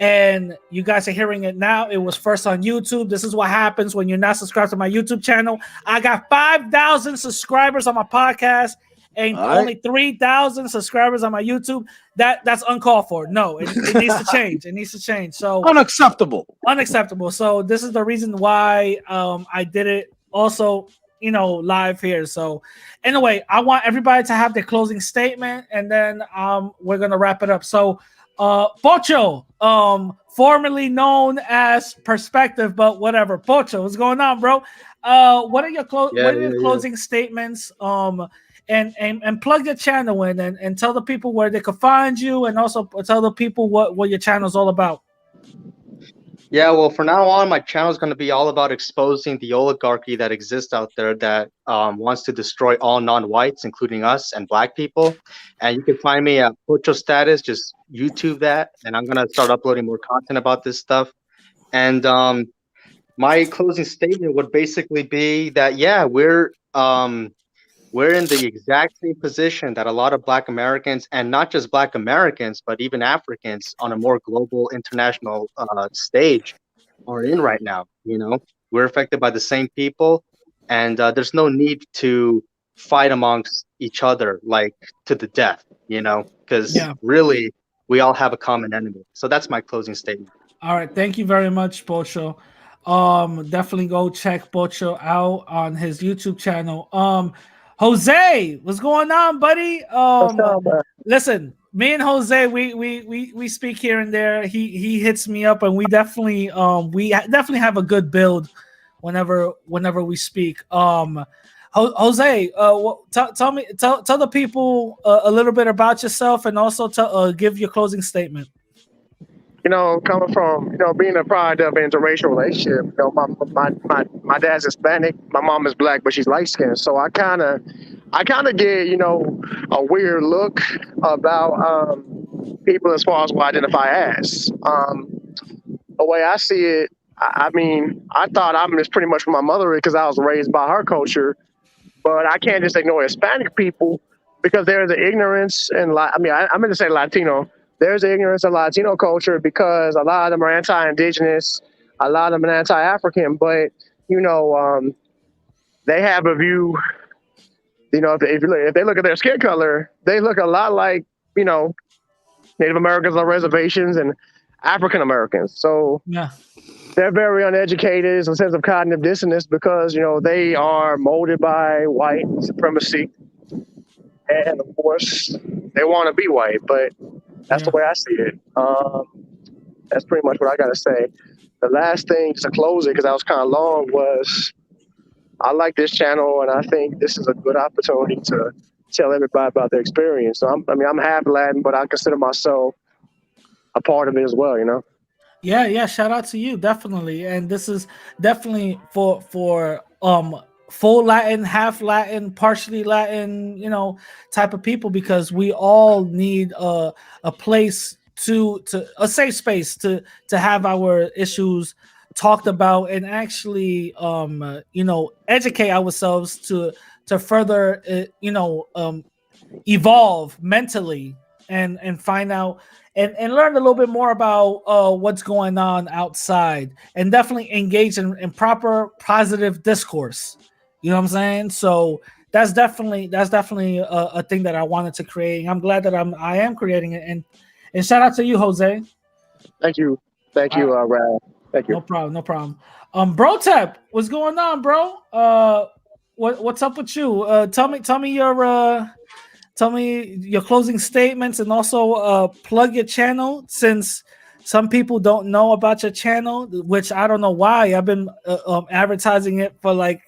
and you guys are hearing it now, it was first on YouTube. This is what happens when you're not subscribed to my YouTube channel. I got 5,000 subscribers on my podcast and only 3,000 subscribers on my YouTube. That's uncalled for. No, it needs to change. It needs to change. So unacceptable. So this is the reason why I did it also, live here. So anyway, I want everybody to have their closing statement, and then we're gonna wrap it up. So Pocho, formerly known as Perspective, but whatever. Pocho, what's going on, bro? What are your closing statements? And plug your channel in and tell the people where they can find you, and also tell the people what your channel is all about. Yeah, well, from now on, my channel is going to be all about exposing the oligarchy that exists out there that wants to destroy all non-whites, including us and black people. And you can find me at Pocho Status. Just YouTube that, and I'm going to start uploading more content about this stuff. And my closing statement would basically be that, yeah, we're in the exact same position that a lot of Black Americans, and not just Black Americans, but even Africans on a more global international stage are in right now. We're affected by the same people, and there's no need to fight amongst each other like to the death, because really we all have a common enemy. So that's my closing statement. All right. Thank you very much, Pocho. Definitely go check Pocho out on his YouTube channel. Jose, what's going on, buddy? Listen, me and Jose, we speak here and there. He hits me up, and we definitely have a good build whenever we speak. Jose, tell the people a little bit about yourself, and also give your closing statement. Coming from being a product of an interracial relationship. My dad's Hispanic, my mom is black, but she's light skinned. So I kind of get a weird look about people as far as what I identify as. The way I see it, I thought I'm just pretty much from my mother because I was raised by her culture, but I can't just ignore Hispanic people because there's the ignorance and I'm going to say Latino. There's ignorance of Latino culture because a lot of them are anti-indigenous. a lot of them are anti-African, but you know, they have a view. You know, if they look at their skin color, they look a lot like, you know, Native Americans on reservations and African Americans. So yeah, they're very uneducated. There's a sense of cognitive dissonance because, you know, they are molded by white supremacy. And of course, they want to be white, but that's the way I see it. That's pretty much what I got to say. The last thing to close it, because I was kind of long, was I like this channel, and I think this is a good opportunity to tell everybody about their experience. So I'm half Latin, but I consider myself a part of it as well. You know. Yeah. Shout out to you, definitely. And this is definitely for full Latin, half Latin, partially Latin, you know, type of people, because we all need a place to a safe space to have our issues talked about and actually you know, educate ourselves to further evolve mentally and find out and learn a little bit more about what's going on outside, and definitely engage in proper positive discourse. You know what I'm saying? So that's definitely a thing that I wanted to create. I'm glad that I am creating it, and shout out to you, Jose. Thank you, Rad. Thank you. No problem. Brotep, what's going on, bro? What's up with you? Tell me your closing statements, and also plug your channel, since some people don't know about your channel, which I don't know why. I've been advertising it for like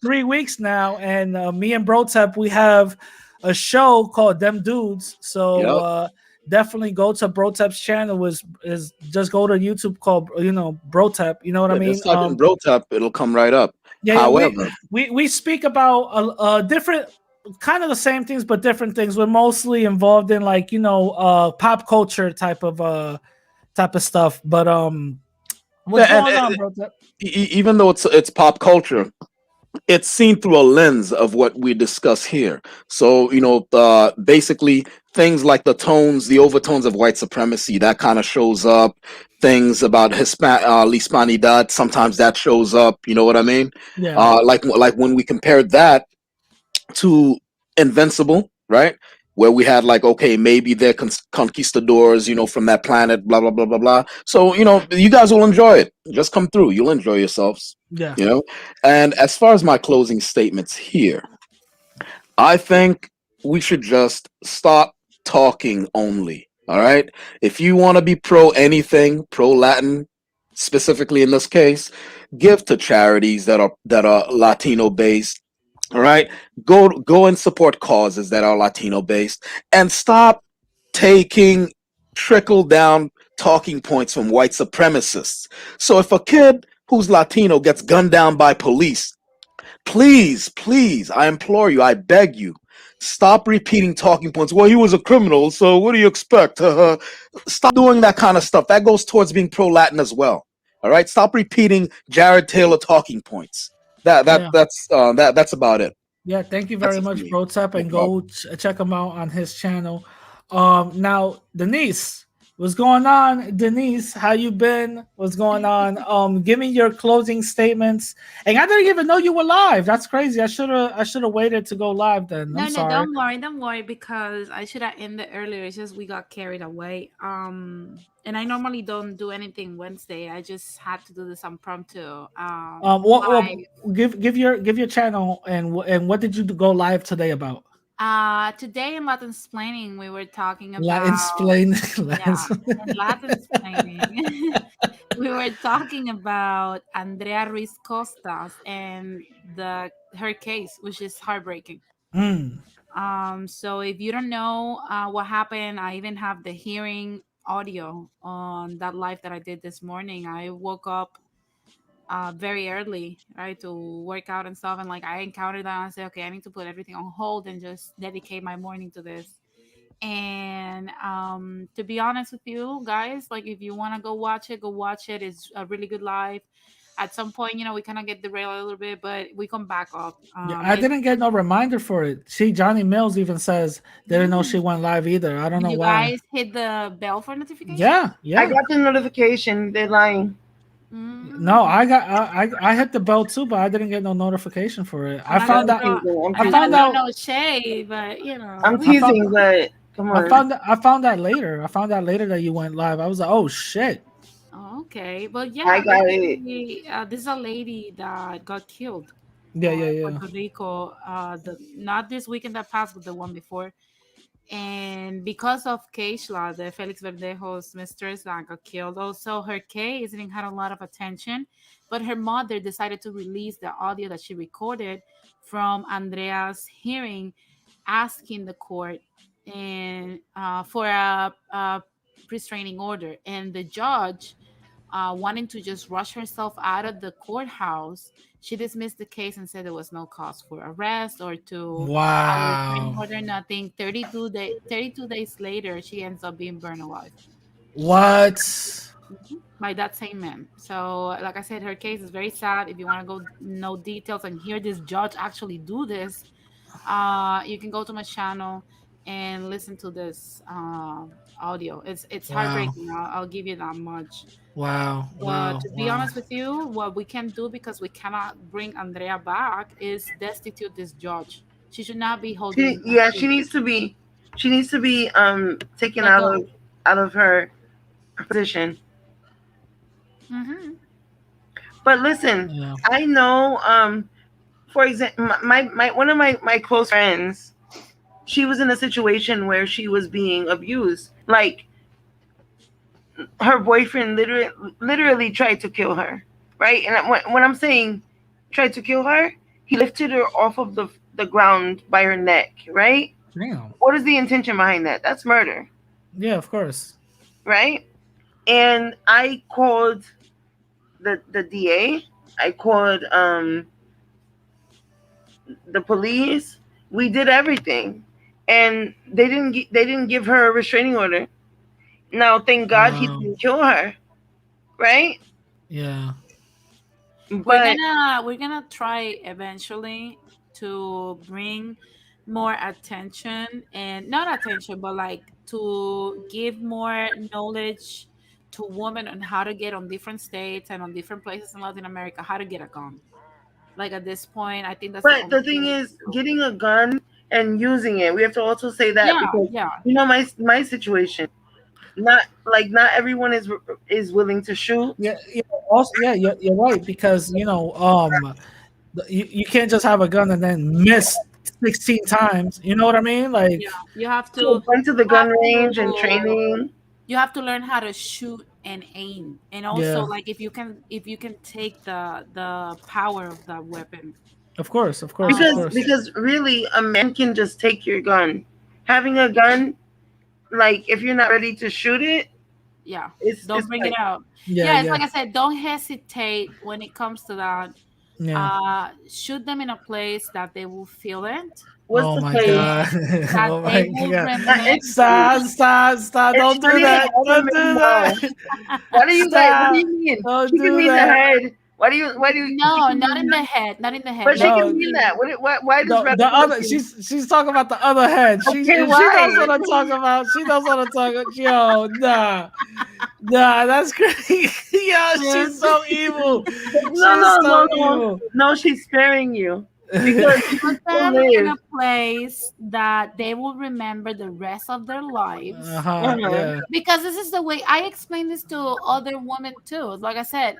3 weeks now, and me and Brotep, we have a show called Them Dudes. So definitely go to Brotep's channel. Is just go to YouTube called, you know, Brotep. You know what I mean? Just type in Brotep, it'll come right up. Yeah, However, we speak about different, kind of the same things, but different things. We're mostly involved in, like, you know, pop culture type of stuff. But what's going on, Brotep? Even though it's pop culture, it's seen through a lens of what we discuss here. So, you know, basically things like the overtones of white supremacy, that kind of shows up. Things about Hispanidad, sometimes that shows up. You know what I mean? Yeah. Like when we compared that to Invincible, right? Where we had like, okay, maybe they're conquistadors, you know, from that planet, blah, blah, blah, blah, blah. So, you know, you guys will enjoy it. Just come through. You'll enjoy yourselves. Yeah. You know? And as far as my closing statements here, I think we should just stop talking only. All right? If you want to be pro anything, pro Latin, specifically in this case, give to charities that are Latino based. All right, go and support causes that are Latino based, and stop taking trickle down talking points from white supremacists. So if a kid who's Latino gets gunned down by police, please, I implore you, I beg you, stop repeating talking points. Well, he was a criminal, so what do you expect? Stop doing that kind of stuff. That goes towards being pro Latin as well. All right, stop repeating Jared Taylor talking points. That's about it. Yeah, thank you very much, Brotep, and go check him out on his channel. Now, Denise, what's going on? Denise, how you been? What's going on? Give me your closing statements. And I didn't even know you were live. That's crazy. I should have waited to go live then. I'm sorry. Don't worry, because I should have ended earlier. It's just we got carried away. And I normally don't do anything Wednesday. I just had to do this impromptu. Give your channel, and what did you go live today about? Today in Latinsplaining, we were talking about Latinsplaining. We were talking about Andrea Ruiz Costas and her case, which is heartbreaking. So if you don't know what happened, I even have the hearing audio on that live that I did this morning. I woke up very early, right, to work out and stuff, and like I encountered that, and I said, okay, I need to put everything on hold and just dedicate my morning to this. And to be honest with you guys, like, if you want to go watch it, It's a really good live. At some point, you know, we kind of get derailed a little bit, but we come back up. I didn't get no reminder for it. See, Johnny Mills even says they didn't know she went live either. I don't know why. You guys hit the bell for notification? Yeah. I got the notification. They're lying. No, I hit the bell too, but I didn't get no notification for it. I found out. I found out. No shade, but you know. I'm teasing, but come on. I found that later. I found out later that you went live. I was like, oh shit. Oh, okay, but yeah, I got basically, this is a lady that got killed. Yeah. Puerto Rico. Not this weekend that passed, but the one before. And because of Keishla, the Felix Verdejo's mistress that got killed, also her case didn't had a lot of attention. But her mother decided to release the audio that she recorded from Andrea's hearing, asking the court and for a restraining order, and the judge, wanting to just rush herself out of the courthouse, she dismissed the case and said there was no cause for arrest or to Wow. order nothing. 32 days later, she ends up being burned alive What? by that same man. So, like I said, her case is very sad. If you want to go know details and hear this judge actually do this, you can go to my channel and listen to this audio. It's Wow. heartbreaking. I'll give you that much. Wow. But to be honest with you, what we can do, because we cannot bring Andrea back, is destitute this judge. She should not be holding. She needs to be taken out of her position. Mm-hmm. But listen, I know, for example, my one of my close friends, she was in a situation where she was being abused. Like, her boyfriend literally tried to kill her, right? And when I'm saying tried to kill her, he lifted her off of the ground by her neck, right? Damn. What is the intention behind that? That's murder. Yeah, of course. Right? And I called the DA. I called the police. We did everything, and they didn't give her a restraining order. Now, thank God he didn't kill her, right? Yeah. But we're gonna try eventually to bring more attention, and not attention, but like to give more knowledge to women on how to get on different states and on different places in Latin America, how to get a gun. Like at this point, I think that's. But the thing is, getting a gun and using it, we have to also say that because you know my situation. Not everyone is willing to shoot. Yeah. Also, you're right, because you can't just have a gun and then miss 16 times. You know what I mean? Like, you have to go to the gun range and training. You have to learn how to shoot and aim, and also like if you can take the power of that weapon. Of course. Because really, a man can just take your gun. Having a gun, like, if you're not ready to shoot it, don't bring it out. It's like I said, don't hesitate when it comes to that. Shoot them in a place that they will feel it. What's the place? God. Oh my God. Stop. Don't do that. Don't do that. What do you mean? Don't do do mean that. the head. Why do you? No, not in the head. Not in the head. But she can mean that. Why does the other? She's talking about the other head. She knows what I'm talking about. She knows what I'm talking about. Yo, nah, that's crazy. Yo, she's so evil. No, she's sparing you. Because put them in a place that they will remember the rest of their lives. Because this is the way I explain this to other women too. Like I said,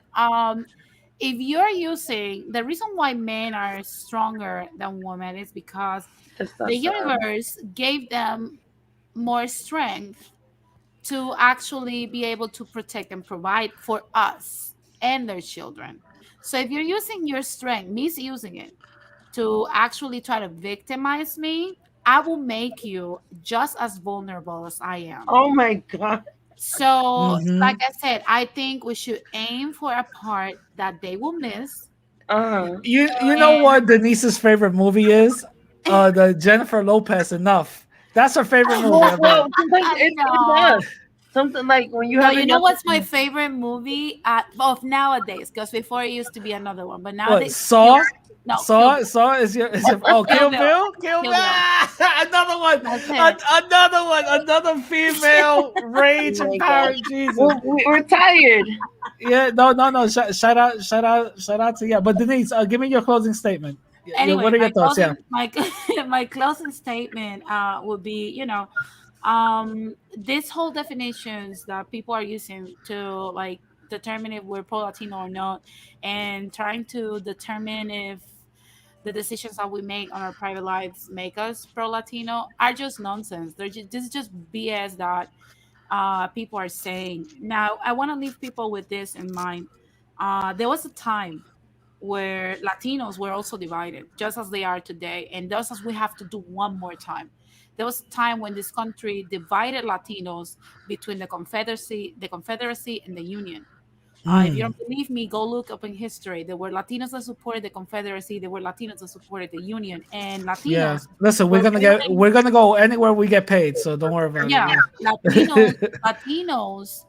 if you're using, the reason why men are stronger than women is because the universe gave them more strength to actually be able to protect and provide for us and their children. So if you're using your strength, misusing it to actually try to victimize me, I will make you just as vulnerable as I am. Oh my God. So, like I said, I think we should aim for a part that they will miss. You know what Denise's favorite movie is? The Jennifer Lopez Enough. That's her favorite movie. Something like when you No, have you know enough. what's my favorite movie of nowadays? Because before it used to be another one, but What, nowadays Saw? no, Saw? Kill Saw is your Bill. Kill Bill? Kill Kill Bill. Bill. Another one. That's it. Another one. Another female rage Oh and my power. gosh. Jesus. We're tired. Yeah, no. Shout out to But Denise, give me your closing statement. Anyway, What are your thoughts? Yeah. my closing statement would be, this whole definitions that people are using to like determine if we're pro Latino or not, and trying to determine if the decisions that we make on our private lives make us pro Latino are just nonsense. This is just BS that people are saying. Now, I want to leave people with this in mind. There was a time where Latinos were also divided, just as they are today, and just as we have to do one more time. There was a time when this country divided Latinos between the Confederacy, and the Union. If you don't believe me, go look up in history. There were Latinos that supported the Confederacy. There were Latinos that supported the Union, and Yeah. Latinos. Listen, we're gonna go anywhere we get paid, so don't worry about Yeah, it. Latinos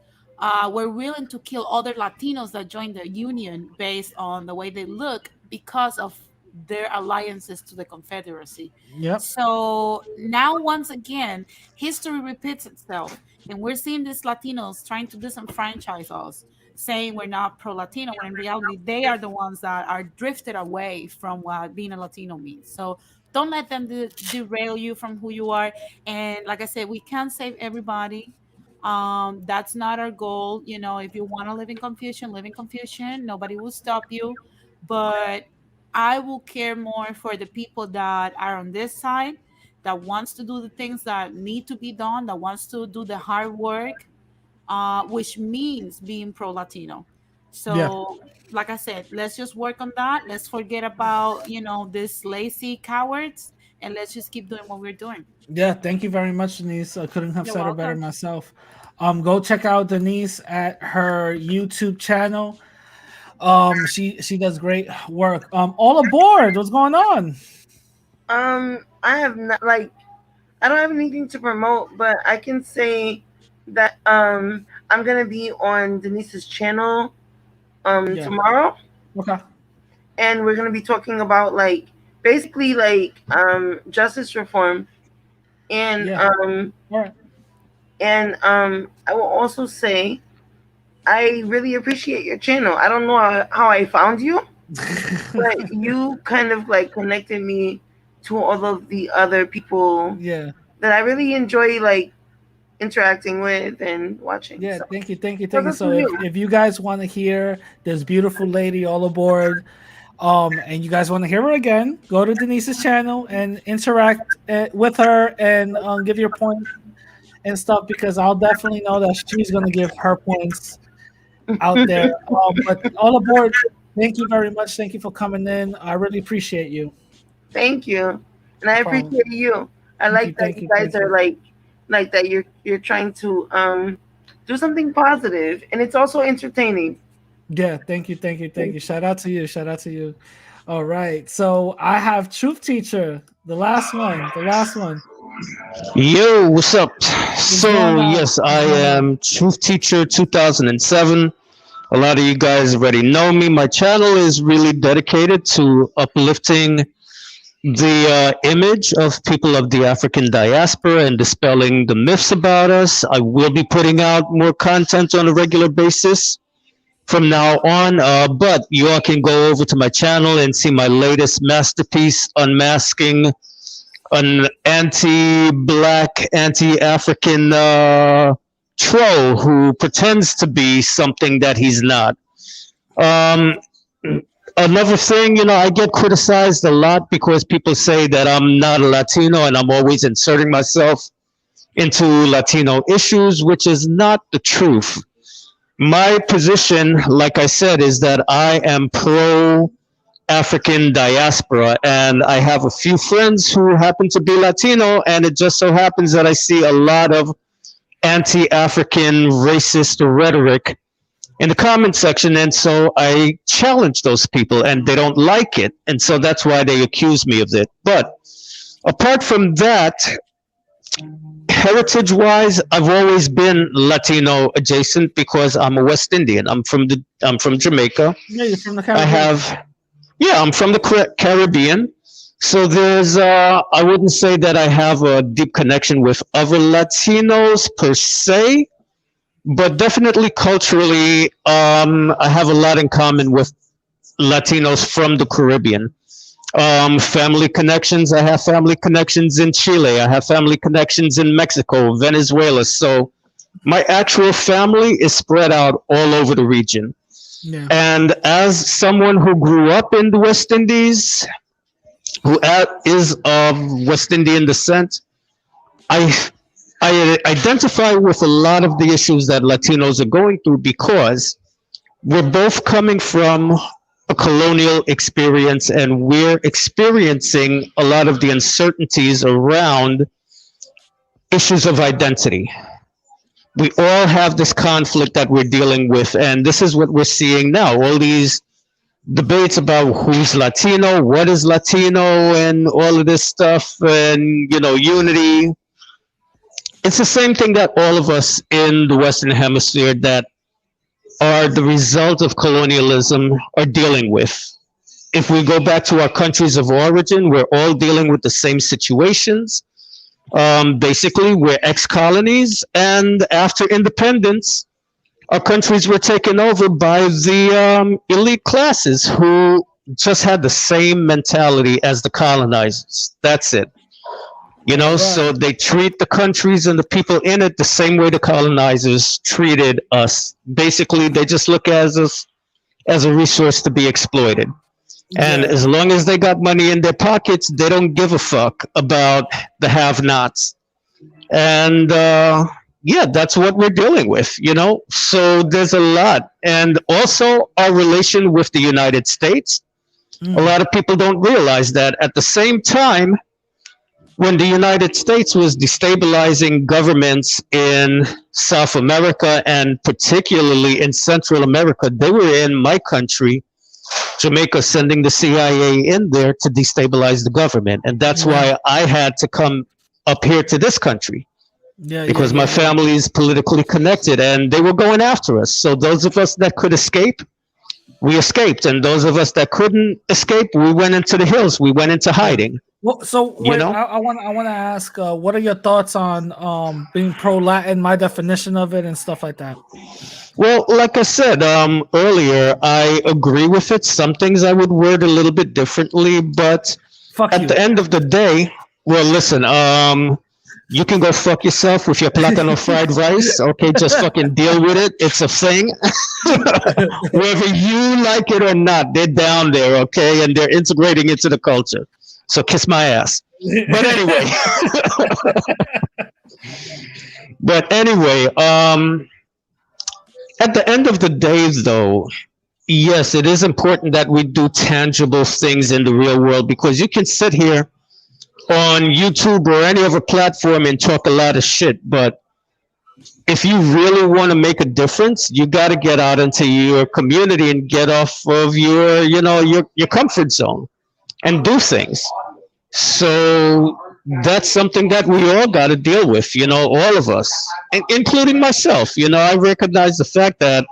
were willing to kill other Latinos that joined the Union based on the way they look because of their alliances to the Confederacy. Yep. So now, once again, history repeats itself, and we're seeing these Latinos trying to disenfranchise us, saying we're not pro-Latino, when in reality, they are the ones that are drifted away from what being a Latino means. So don't let them derail you from who you are. And like I said, we can't save everybody. That's not our goal. If you want to live in confusion, live in confusion. Nobody will stop you. But I will care more for the people that are on this side, that wants to do the things that need to be done, that wants to do the hard work, which means being pro-Latino. So, like I said, let's just work on that. Let's forget about, these lazy cowards, and let's just keep doing what we're doing. Yeah, thank you very much, Denise. I couldn't have You're said it better welcome. myself. Go check out Denise at her YouTube channel. She does great work. All aboard. What's going on? I have not I don't have anything to promote, but I can say that I'm gonna be on Denise's channel tomorrow. Okay. And we're gonna be talking about basically justice reform. And All right. and I will also say I really appreciate your channel. I don't know how I found you, but you kind of connected me to all of the other people that I really enjoy interacting with and watching. Yeah, So, thank you. that's So for you. if you guys want to hear this beautiful lady all aboard, and you guys want to hear her again, go to Denise's channel and interact with her and give your point and stuff, because I'll definitely know that she's gonna give her points out there. But all aboard, thank you very much. Thank you for coming in. I really appreciate you. Thank you, and I problem. appreciate you. I like that you guys are like that. You're trying to do something positive, and it's also entertaining. Yeah, thank you. Shout out to you. All right, so I have Truth Teacher, the last one. Yo, what's up? So, going on? yes, I am Truth Teacher 2007. A lot of you guys already know me. My channel is really dedicated to uplifting the image of people of the African diaspora and dispelling the myths about us. I will be putting out more content on a regular basis from now on, but you all can go over to my channel and see my latest masterpiece, Unmasking an anti-black, anti-African troll who pretends to be something that he's not. Another thing, I get criticized a lot because people say that I'm not a Latino and I'm always inserting myself into Latino issues, which is not the truth. My position, like I said, is that I am pro-African diaspora, and I have a few friends who happen to be Latino, and it just so happens that I see a lot of anti-African racist rhetoric in the comment section, and so I challenge those people, and they don't like it, and so that's why they accuse me of it. But apart from that, heritage-wise, I've always been Latino adjacent because I'm a West Indian. I'm from Jamaica. Yeah, you're from the Caribbean. I'm from the Caribbean. So there's, I wouldn't say that I have a deep connection with other Latinos per se, but definitely culturally, I have a lot in common with Latinos from the Caribbean. Family connections. I have family connections in Chile. I have family connections in Mexico, Venezuela. So my actual family is spread out all over the region. Yeah. And as someone who grew up in the West Indies, who is of West Indian descent, I identify with a lot of the issues that Latinos are going through because we're both coming from a colonial experience and we're experiencing a lot of the uncertainties around issues of identity. We all have this conflict that we're dealing with, and this is what we're seeing now. All these debates about who's Latino, what is Latino, and all of this stuff, and, you know, unity. It's the same thing that all of us in the Western Hemisphere that are the result of colonialism are dealing with. If we go back to our countries of origin, we're all dealing with the same situations. Basically, we're ex-colonies, and after independence, our countries were taken over by the elite classes who just had the same mentality as the colonizers. That's it. You know, so they treat the countries and the people in it the same way the colonizers treated us. Basically, they just look at us as a resource to be exploited. And as long as they got money in their pockets, they don't give a fuck about the have-nots. And that's what we're dealing with, you know? So there's a lot. And also our relation with the United States. A lot of people don't realize that at the same time, when the United States was destabilizing governments in South America and particularly in Central America, they were in my country, Jamaica, sending the CIA in there to destabilize the government. And that's why I had to come up here to this country. Because my family is politically connected and they were going after us. So those of us that could escape, we escaped. And those of us that couldn't escape, we went into the hills. We went into hiding. Well, so wait, I want to ask, what are your thoughts on being pro-Latin, my definition of it and stuff like that? Well, like I said earlier, I agree with it. Some things I would word a little bit differently, but at the end of the day, well, listen, you can go fuck yourself with your platano fried rice. Okay, just fucking deal with it. It's a thing. Whether you like it or not, they're down there, okay? And they're integrating into the culture. So kiss my ass. But anyway, at the end of the day, though, yes, it is important that we do tangible things in the real world, because you can sit here on YouTube or any other platform and talk a lot of shit, but if you really want to make a difference, you got to get out into your community and get off of your comfort zone and do things. So that's something that we all got to deal with, you know, all of us, including myself. You know, I recognize the fact that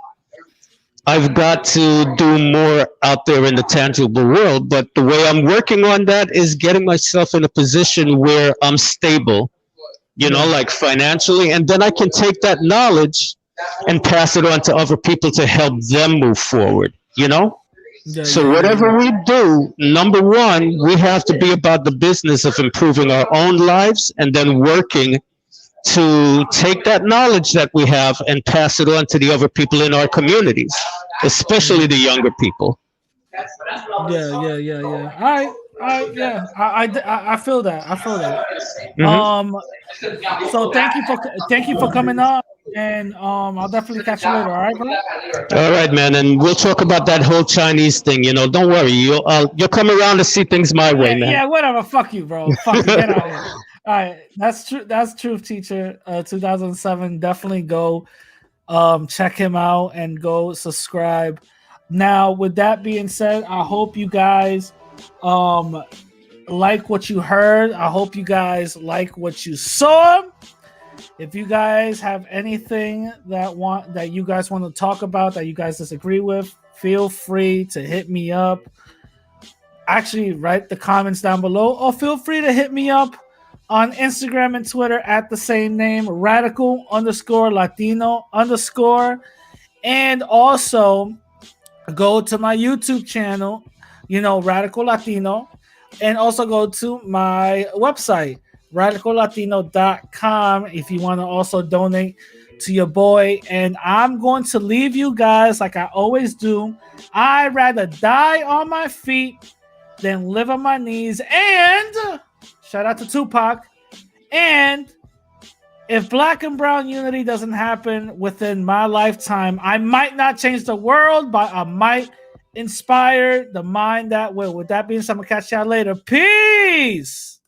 I've got to do more out there in the tangible world, but the way I'm working on that is getting myself in a position where I'm stable, you know, like financially, and then I can take that knowledge and pass it on to other people to help them move forward, you know? So whatever we do, number one, we have to be about the business of improving our own lives and then working to take that knowledge that we have and pass it on to the other people in our communities, especially the younger people. Yeah. I feel that. Mm-hmm. So thank you for coming on, and I'll definitely catch you later. All right, bro. All right, man, and we'll talk about that whole Chinese thing. You know, don't worry, you'll come around to see things my way, man. Yeah, whatever. Fuck you, bro. Fuck you. Get out of here. All right, that's true. That's Truth Teacher, 2007. Definitely go check him out and go subscribe. Now, with that being said, I hope you guys like what you heard. I hope you guys like what you saw. If you guys have anything that you guys want to talk about that you guys disagree with, feel free to hit me up. Actually, write the comments down below, or feel free to hit me up on Instagram and Twitter at the same name, radical_Latino_. And also go to my YouTube channel, Radical Latino, and also go to my website, radicallatino.com, if you want to also donate to your boy. And I'm going to leave you guys like I always do. I'd rather die on my feet than live on my knees. And shout out to Tupac. And if Black and brown unity doesn't happen within my lifetime, I might not change the world, but I might inspire the mind that will. With that being said, I'm going to catch y'all later. Peace.